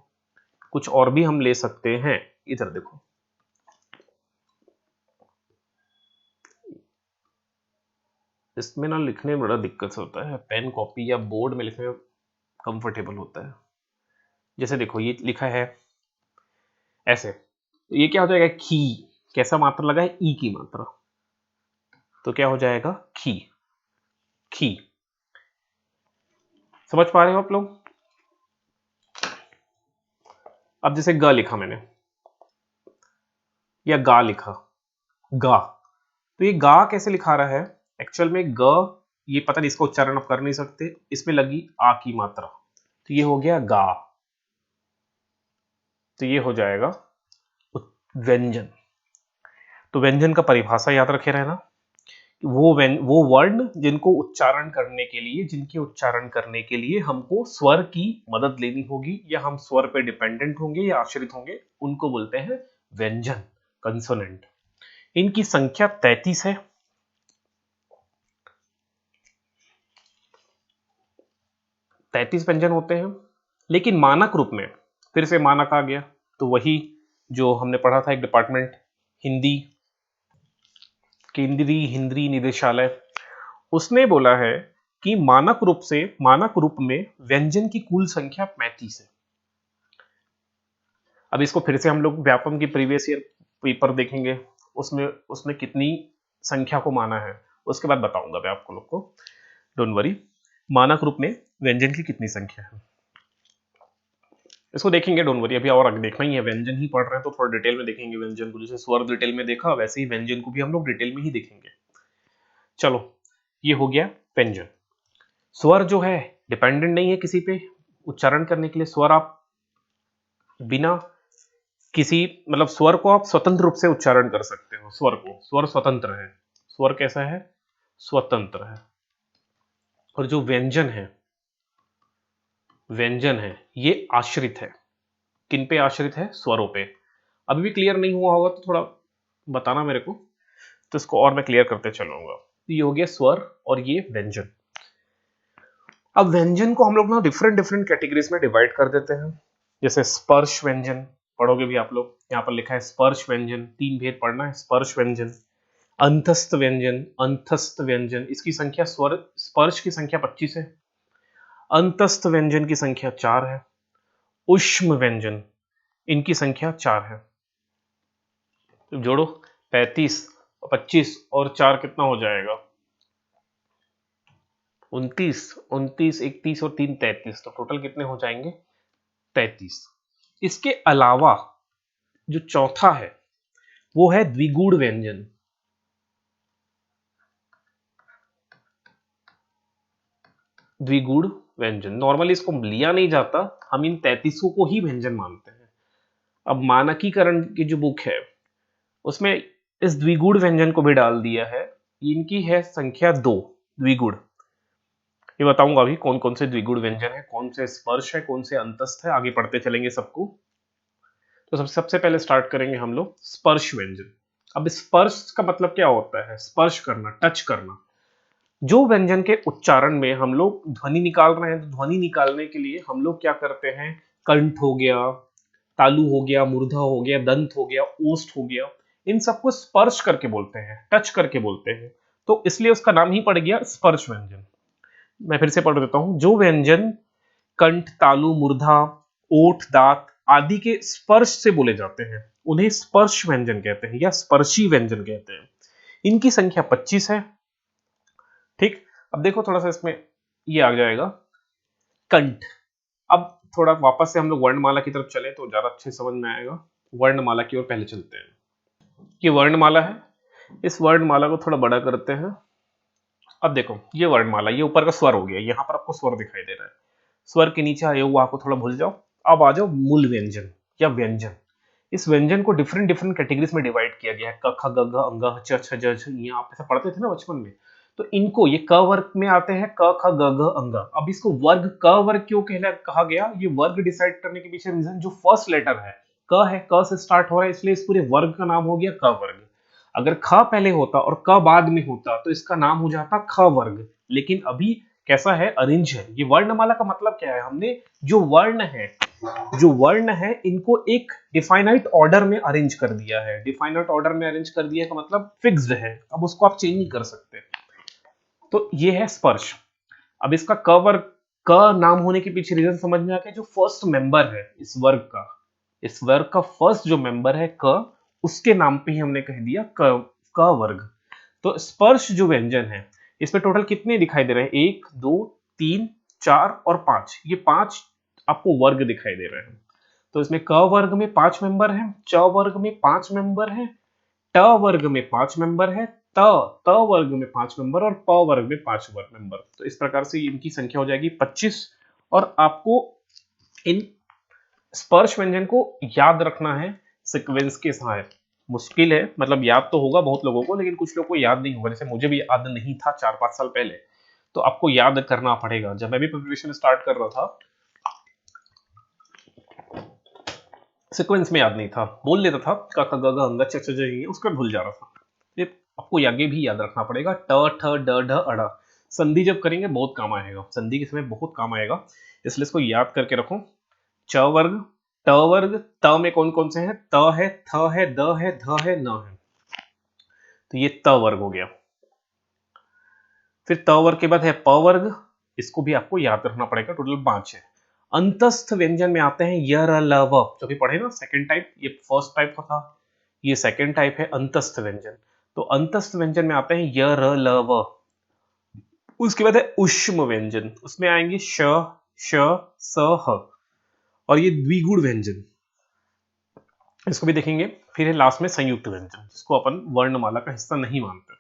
कुछ और भी हम ले सकते हैं। इधर देखो, इसमें ना लिखने में बड़ा दिक्कत होता है, पेन कॉपी या बोर्ड में लिखने में कंफर्टेबल होता है। जैसे देखो, ये लिखा है ऐसे, तो ये क्या हो जाएगा? खी। कैसा मात्रा लगा है? ई की मात्रा, तो क्या हो जाएगा? खी। खी। समझ पा रहे हो आप लोग? अब जैसे ग लिखा मैंने या गा लिखा, गा, तो ये गा कैसे लिखा रहा है? एक्चुअल में ग, ये पता नहीं, इसका उच्चारण आप कर नहीं सकते, इसमें लगी आ की मात्रा, तो ये हो गया गा। तो ये हो जाएगा व्यंजन। तो व्यंजन का परिभाषा याद रखे रहना, वो वर्ण जिनको उच्चारण करने के लिए, जिनके उच्चारण करने के लिए हमको स्वर की मदद लेनी होगी, या हम स्वर पे डिपेंडेंट होंगे या आश्रित होंगे, उनको बोलते हैं व्यंजन, कंसोनेंट। इनकी संख्या 33 है। 33 व्यंजन होते हैं, लेकिन मानक रूप में, फिर से मानक आ गया, तो वही जो हमने पढ़ा था एक डिपार्टमेंट, हिंदी, केंद्रीय हिंदी निदेशालय, उसने बोला है कि मानक रूप में व्यंजन की कुल संख्या 35 है। अब इसको फिर से हम लोग व्यापम की प्रीवियस ईयर पेपर देखेंगे, उसमें उसने कितनी संख्या को माना है, उसके बाद बताऊंगा मैं आपको लोग को, डोंट वरी। मानक रूप में व्यंजन की कितनी संख्या है इसको देखेंगे, डोंट वरी। अभी और आगे देखना ही है, व्यंजन ही पढ़ रहे हैं तो थोड़ा डिटेल में देखेंगे व्यंजन को। जैसे स्वर डिटेल में देखा, वैसे ही व्यंजन को भी हम लोग डिटेल में ही देखेंगे। चलो, ये हो गया व्यंजन। स्वर जो है डिपेंडेंट नहीं है किसी पे। उच्चारण करने के लिए स्वर आप बिना किसी, मतलब स्वर को आप स्वतंत्र रूप से उच्चारण कर सकते हो। स्वर स्वतंत्र है। स्वर कैसा है? स्वतंत्र है। और जो व्यंजन है ये आश्रित है। किन पे आश्रित है? स्वरों पे। अभी भी क्लियर नहीं हुआ होगा तो थोड़ा बताना मेरे को, तो इसको और मैं क्लियर करते चलूंगा। तो ये हो गया स्वर और ये व्यंजन। अब व्यंजन को हम लोग ना डिफरेंट डिफरेंट कैटेगरीज में डिवाइड कर देते हैं। जैसे स्पर्श व्यंजन, पढ़ोगे भी आप लोग, यहाँ पर लिखा है स्पर्श व्यंजन, 3 भेद पढ़ना है। स्पर्श व्यंजन, अंतस्थ व्यंजन, इसकी संख्या, स्वर स्पर्श की संख्या 25 है, अंतस्थ व्यंजन की संख्या 4 है, ऊष्म व्यंजन, इनकी संख्या 4 है। तो जोड़ो, 35, 25 और 4 कितना हो जाएगा? 29, 29, 31 और 3 33, तो टोटल कितने हो जाएंगे? 33। इसके अलावा जो चौथा है वो है द्विगुण व्यंजन। द्विगुण व्यंजन नॉर्मली इसको लिया नहीं जाता, हम इन 33 को ही व्यंजन मानते हैं। अब मानकीकरण की जो बुक है उसमें इस द्विगुण व्यंजन को भी डाल दिया है। इनकी है संख्या 2 द्विगुण। ये बताऊंगा अभी कौन कौन से द्विगुण व्यंजन है, कौन से स्पर्श है, कौन से अंतस्थ है, आगे पढ़ते चलेंगे सबको। तो सबसे पहले स्टार्ट करेंगे हम लोग स्पर्श व्यंजन। अब स्पर्श का मतलब क्या होता है? स्पर्श करना, टच करना। जो व्यंजन के उच्चारण में हम लोग ध्वनि निकाल रहे हैं, तो ध्वनि निकालने के लिए हम लोग क्या करते हैं? कंठ हो गया, तालु हो गया, मूर्धा हो गया, दंत हो गया, ओष्ठ हो गया, इन सबको स्पर्श करके बोलते हैं, टच करके बोलते हैं, तो इसलिए उसका नाम ही पड़ गया स्पर्श व्यंजन। मैं फिर से पढ़ देता हूं। जो व्यंजन कंठ, तालु, मूर्धा, ओठ, दांत, आदि के स्पर्श से बोले जाते हैं, उन्हें स्पर्श व्यंजन कहते हैं या स्पर्शी व्यंजन कहते हैं। इनकी संख्या 25 है। ठीक, अब देखो थोड़ा सा इसमें ये आ जाएगा कंठ। अब थोड़ा वापस से हम लोग वर्णमाला की तरफ चले तो ज्यादा अच्छे समझ में आएगा। वर्णमाला की ओर पहले चलते हैं। ये वर्णमाला है, इस वर्णमाला को थोड़ा बड़ा करते हैं। अब देखो ये वर्णमाला, ये ऊपर का स्वर हो गया, यहाँ पर आपको स्वर दिखाई दे रहा है। स्वर के नीचे आए हुआ आपको थोड़ा भूल जाओ। अब आ जाओ मूल व्यंजन या व्यंजन। इस व्यंजन को डिफरेंट डिफरेंट कैटेगरीज में डिवाइड किया गया है। क ख ग घ अंग च छ ज झ, ये आप ऐसा पढ़ते थे ना बचपन में। तो इनको ये क वर्ग में आते हैं, क ख ग घ अंग। अब इसको वर्ग क वर्ग क्यों कहा गया? ये वर्ग डिसाइड करने के पीछे रीजन जो फर्स्ट लेटर है क है, क से स्टार्ट हो रहा है, इसलिए इस पूरे वर्ग का नाम हो गया क वर्ग। अगर ख पहले होता और क बाद में होता तो इसका नाम हो जाता ख वर्ग। लेकिन अभी कैसा है? अरेंज है। ये वर्णमाला का मतलब क्या है? हमने जो वर्ण है इनको एक डिफाइनाइट ऑर्डर में अरेंज कर दिया है। डिफाइनाइट ऑर्डर में अरेंज कर दिया का मतलब फिक्स्ड है, अब उसको आप चेंज नहीं कर सकते। तो ये है स्पर्श। अब इसका क वर्ग, क नाम होने के पीछे रीजन समझ में आ गया। जो फर्स्ट मेंबर है इस वर्ग का फर्स्ट जो मेंबर है क, उसके नाम पे ही हमने कह दिया क वर्ग। तो स्पर्श जो व्यंजन है इसमें टोटल कितने दिखाई दे रहे हैं? 1 2 3 4 और 5। ये 5 आपको वर्ग दिखाई दे रहे हैं। तो इसमें क वर्ग में 5 मेंबर हैं, च वर्ग में 5 मेंबर हैं, ट वर्ग में 5 मेंबर है, त वर्ग में 5 मेंबर और प वर्ग में 5 मेंबर। तो इस प्रकार से इनकी संख्या हो जाएगी 25। और आपको इन स्पर्श व्यंजन को याद रखना है सीक्वेंस के सहायक। मुश्किल है, मतलब याद तो होगा बहुत लोगों को, लेकिन कुछ लोगों को याद नहीं होगा। जैसे मुझे भी याद नहीं था 4-5 साल पहले, तो आपको याद करना पड़ेगा। जब मैं भी प्रिपरेशन स्टार्ट कर रहा था, सीक्वेंस में याद नहीं था, बोल लेता था क ख ग घ अंग च छ ज झ, उसके बाद भूल जा रहा था। ये आपको आगे भी याद रखना पड़ेगा। ट ठ ड ढ अड़, संधि जब करेंगे बहुत काम आएगा, संधि के समय बहुत काम आएगा, इसलिए इसको याद करके रखो। च वर्ग, ट वर्ग, त में कौन कौन से हैं? त है, थ है, द है, ध है, न है। तो ये त वर्ग हो गया। फिर त वर्ग के बाद है प वर्ग, इसको भी आपको याद रखना पड़ेगा। टोटल 5 है। अंतस्थ व्यंजन में आते हैं य र ल व, जो भी पढ़े ना सेकंड टाइप, ये फर्स्ट टाइप का था, ये सेकंड टाइप है अंतस्थ व्यंजन। तो अंतस्थ व्यंजन में आते हैं य र ल व। उसके बाद है उष्म व्यंजन, उसमें आएंगे श श स ह, और ये द्विगुण व्यंजन, इसको भी देखेंगे। फिर है लास्ट में संयुक्त व्यंजन, जिसको अपन वर्णमाला का हिस्सा नहीं मानते,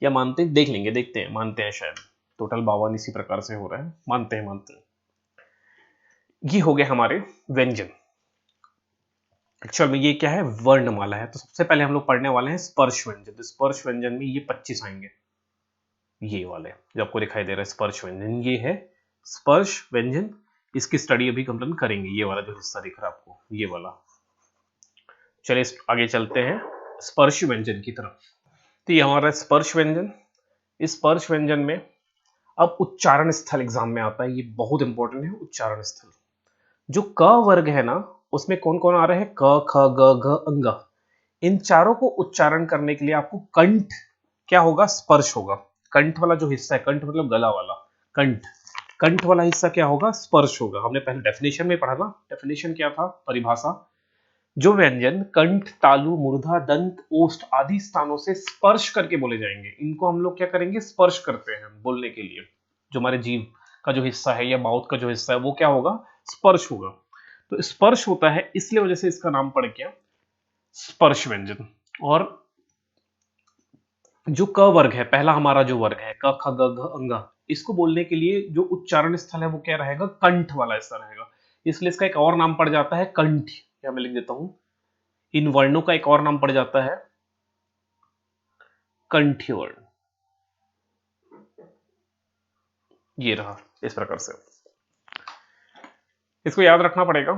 या मानते हैं, देख लेंगे, देखते हैं, मानते हैं शायद। टोटल 52 इसी प्रकार से हो रहा है, मानते हैं। ये हो गए हमारे व्यंजन। एक्चुअल में ये क्या है? वर्णमाला है। तो सबसे पहले हम लोग पढ़ने वाले हैं स्पर्श व्यंजन। तो स्पर्श व्यंजन में ये 25 आएंगे, ये वाले जो आपको दिखाई दे रहा है स्पर्श व्यंजन, ये है स्पर्श व्यंजन। इसकी स्टडी अभी कंप्लीट करेंगे, ये वाला जो हिस्सा दिख रहा है आपको, ये वाला। चलिए आगे चलते हैं स्पर्श व्यंजन की तरफ। तो ये हमारा स्पर्श व्यंजन। इस स्पर्श व्यंजन में अब उच्चारण स्थल एग्जाम में आता है, ये बहुत इंपॉर्टेंट है। उच्चारण स्थल, जो क वर्ग है ना, उसमें कौन कौन आ रहे हैं? क ख ग घ अंग। इन चारों को उच्चारण करने के लिए आपको कंठ क्या होगा? स्पर्श होगा। कंठ वाला जो हिस्सा है, कंठ मतलब गला वाला, कंठ, कंठ वाला हिस्सा क्या होगा? स्पर्श होगा। हमने पहले डेफिनेशन में पढ़ा ना, डेफिनेशन क्या था? परिभाषा, जो व्यंजन कंठ, तालु, मूर्धा, दंत, ओष्ठ आदि स्थानों से स्पर्श करके बोले जाएंगे, इनको हम लोग क्या करेंगे? स्पर्श करते हैं बोलने के लिए। जो हमारे जीभ का जो हिस्सा है या माउथ का जो हिस्सा है, वो क्या होगा? स्पर्श होगा। तो स्पर्श होता है, इसलिए वजह से इसका नाम पड़ गया स्पर्श व्यंजन। और जो क वर्ग है, पहला हमारा जो वर्ग है क ख ग घ अंग, इसको बोलने के लिए जो उच्चारण स्थल है वो क्या रहेगा? कंठ वाला हिस्सा रहेगा। इसलिए इसका एक और नाम पड़ जाता है कंठ, या मैं लिख देता हूं, इन वर्णों का एक और नाम पड़ जाता है कंठी वर्ण। ये रहा इस प्रकार से, इसको याद रखना पड़ेगा।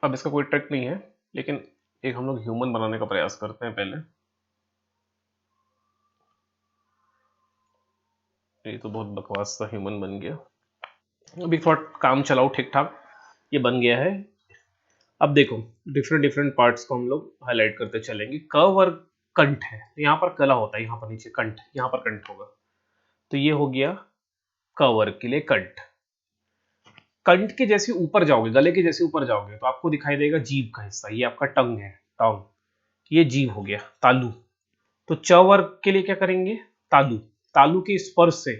अब इसका कोई ट्रिक नहीं है, लेकिन एक हम लोग ह्यूमन बनाने का प्रयास करते हैं पहले। ये तो बहुत बकवास सा ह्यूमन बन गया। अभी थोड़ा काम चलाओ ठीक ठाक, ये बन गया है। अब देखो डिफरेंट डिफरेंट पार्ट्स को हम लोग हाईलाइट करते चलेंगे। क वर्ग कंठ है, तो यहाँ पर कला होता है, यहाँ पर नीचे कंठ, यहाँ पर कंठ होगा। तो ये हो गया क वर्ग के लिए कंठ। कंठ के जैसे ऊपर जाओगे, गले के जैसे ऊपर जाओगे तो आपको दिखाई देगा जीभ का हिस्सा, ये आपका टंग है, टंग, ये जीभ हो गया, तालु। तो च वर्ग के लिए क्या करेंगे, तालु, तालु के स्पर्श से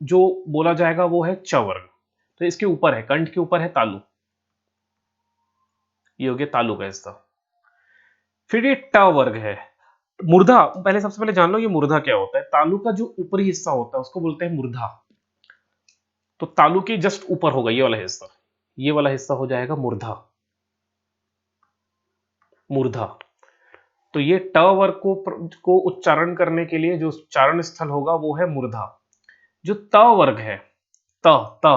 जो बोला जाएगा वो है च वर्ग। तो इसके ऊपर है, कंठ के ऊपर है तालु, ये हो गया तालु का हिस्सा। फिर ये ट वर्ग है, मूर्धा। पहले सबसे पहले जान लो ये मूर्धा क्या होता है। तालु का जो ऊपरी हिस्सा होता है उसको बोलते हैं मूर्धा। तो तालु के जस्ट ऊपर होगा ये वाला हिस्सा, ये वाला हिस्सा हो जाएगा मूर्धा, मूर्धा। तो ये ट वर्ग को उच्चारण करने के लिए जो उच्चारण स्थल होगा वो है मूर्धा। जो त वर्ग है, त त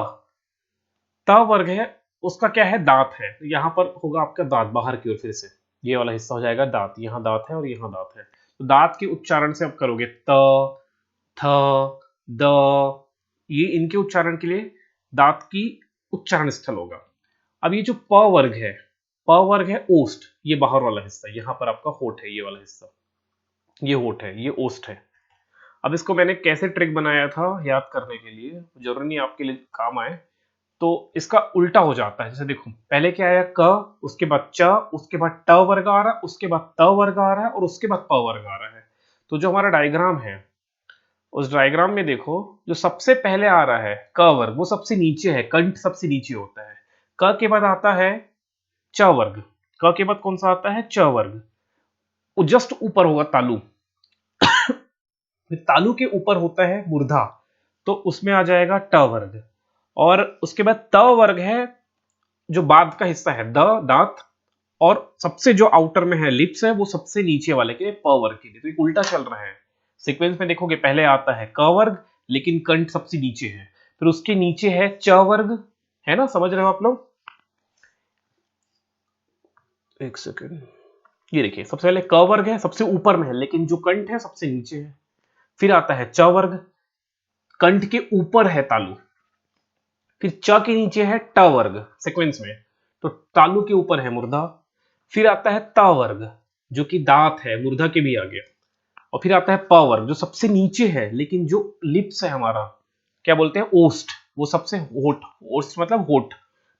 त वर्ग है, उसका क्या है, दांत है। तो यहां पर होगा आपका दांत बाहर की ओर, फिर से ये वाला हिस्सा हो जाएगा दांत, यहां दांत है और यहां दांत है। तो दांत के उच्चारण से आप करोगे त, थ, द, ये इनके उच्चारण के लिए दांत की उच्चारण स्थल होगा। अब ये जो प वर्ग है, प वर्ग है ओष्ठ, ये बाहर वाला हिस्सा, यहां पर आपका होठ है, ये वाला हिस्सा, ये होठ है, ये ओष्ठ है। अब इसको मैंने कैसे ट्रिक बनाया था याद करने के लिए, जरूरी नहीं आपके लिए काम आए, तो इसका उल्टा हो जाता है। जैसे देखो पहले क्या आया क, उसके बाद च, उसके बाद ट वर्ग आ रहा है, उसके बाद त वर्ग आ रहा है और उसके बाद प वर्ग आ रहा है। तो जो हमारा डायग्राम है, उस डायग्राम में देखो जो सबसे पहले आ रहा है क वर्ग, वो सबसे नीचे है, कंठ सबसे नीचे होता है। क के बाद आता है च वर्ग, क के बाद कौन सा आता है, च वर्ग, वो जस्ट ऊपर होगा तालु। फिर तालु के ऊपर होता है मूर्धा, तो उसमें आ जाएगा ट वर्ग। और उसके बाद त वर्ग है, जो बाद का हिस्सा है, द दांत, और सबसे जो आउटर में है लिप्स है, वो सबसे नीचे वाले के प वर्ग के लिए। तो एक उल्टा चल रहा है सीक्वेंस में, देखोगे पहले आता है क वर्ग लेकिन कंठ सबसे नीचे है, फिर उसके नीचे है च वर्ग, है ना, समझ रहे हो आप लोग। एक सेकेंड, ये देखिए सबसे पहले क वर्ग है, सबसे ऊपर में है लेकिन जो कंठ है सबसे नीचे है। फिर आता है च वर्ग, कंठ के ऊपर है तालु, फिर च के नीचे है ट वर्ग सीक्वेंस में, तो तालु के ऊपर है मूर्धा। फिर आता है त वर्ग जो कि दांत है, मूर्धा के भी आ गया। और फिर आता है प वर्ग जो सबसे नीचे है लेकिन जो लिप्स है हमारा, क्या बोलते हैं, ओष्ठ, वो सबसे होठ, ओष्ठ मतलब होठ,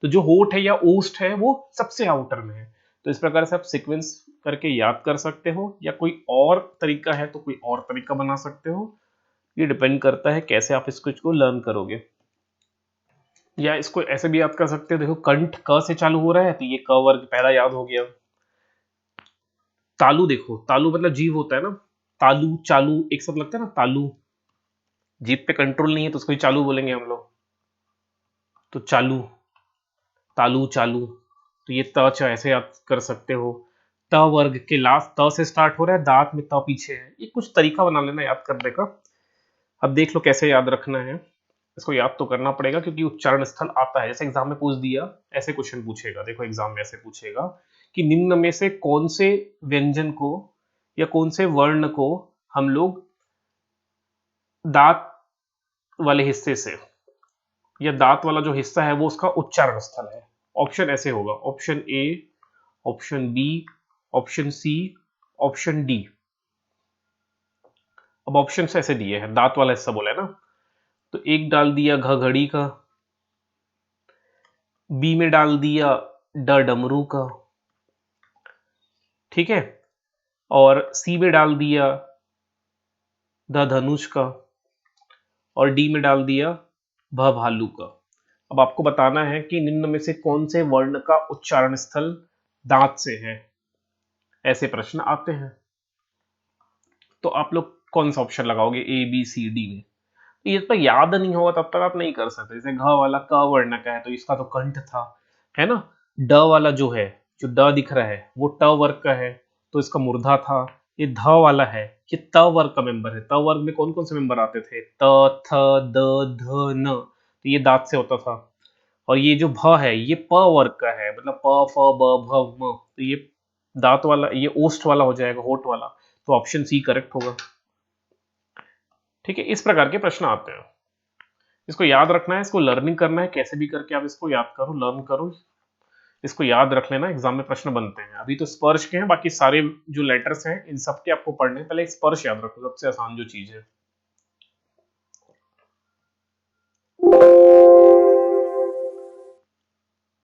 तो जो होठ है या ओष्ठ है वो सबसे आउटर में है। तो इस प्रकार से आप सीक्वेंस करके याद कर सकते हो, या कोई और तरीका है तो कोई और तरीका बना सकते हो, ये डिपेंड करता है कैसे आप इसको लर्न करोगे। या इसको ऐसे भी याद कर सकते हो, देखो कंठ क से चालू हो रहा है तो ये क वर्ग पहला याद हो गया। तालु, देखो तालु मतलब जीव होता है ना, तालु चालू एक साथ लगता है ना, तालु, जीभ पे कंट्रोल नहीं है तो उसको ही चालू बोलेंगे हम लोग, तो चालू, तालु चालू। तो ये त च ऐसे याद कर सकते हो। त वर्ग के लास्ट त से स्टार्ट हो रहा है, दांत में त पीछे है, ये कुछ तरीका बना लेना याद करने का। अब देख लो कैसे याद रखना है, इसको याद तो करना पड़ेगा क्योंकि उच्चारण स्थल आता है, जैसे एग्जाम में पूछ दिया, ऐसे क्वेश्चन पूछेगा, देखो एग्जाम में ऐसे पूछेगा कि निम्न में से कौन से व्यंजन को या कौन से वर्ण को हम लोग दांत वाले हिस्से से, या दांत वाला जो हिस्सा है वो उसका उच्चारण स्थल है। ऑप्शन ऐसे होगा, option A, option B, option C, option D. अब ऑप्शन ऐसे दिए हैं, दांत वाला हिस्सा बोला है ना, तो एक डाल दिया घ घड़ी का, बी में डाल दिया ड डमरू का, ठीक है, और सी में डाल दिया ध धनुष का, और डी में डाल दिया भ भालू का। अब आपको बताना है कि निम्न में से कौन से वर्ण का उच्चारण स्थल दांत से है, ऐसे प्रश्न आते हैं। तो आप लोग कौन सा ऑप्शन लगाओगे, ए बी सी डी में। ये तो याद नहीं होगा तब तक आप नहीं कर सकते। जैसे घ वाला क वर्ण का है तो इसका तो कंठ था, है ना। ड वाला जो है, जो ड दिख रहा है वो ट वर्ग का है तो इसका मूर्धा था। ये ध वाला है, ये त वर्ग का मेंबर है। त वर्ग में कौन कौन से मेंबर आते थे, त, थ, द, ध, न, तो ये दांत से होता था। और ये जो भ है ये प वर्ग का है, मतलब प, फ, ब, भ, म, तो ये दांत वाला, ये ओष्ठ वाला हो जाएगा, होठ वाला। तो ऑप्शन सी करेक्ट होगा। ठीक है, इस प्रकार के प्रश्न आते हैं, इसको याद रखना है, इसको लर्निंग करना है, कैसे भी करके आप इसको याद करो, लर्न करो, इसको याद रख लेना, एग्जाम में प्रश्न बनते हैं। अभी तो स्पर्श के हैं, बाकी सारे जो लेटर्स हैं इन सब के आपको पढ़ने हैं, पहले स्पर्श याद रखो, सबसे आसान जो चीज है।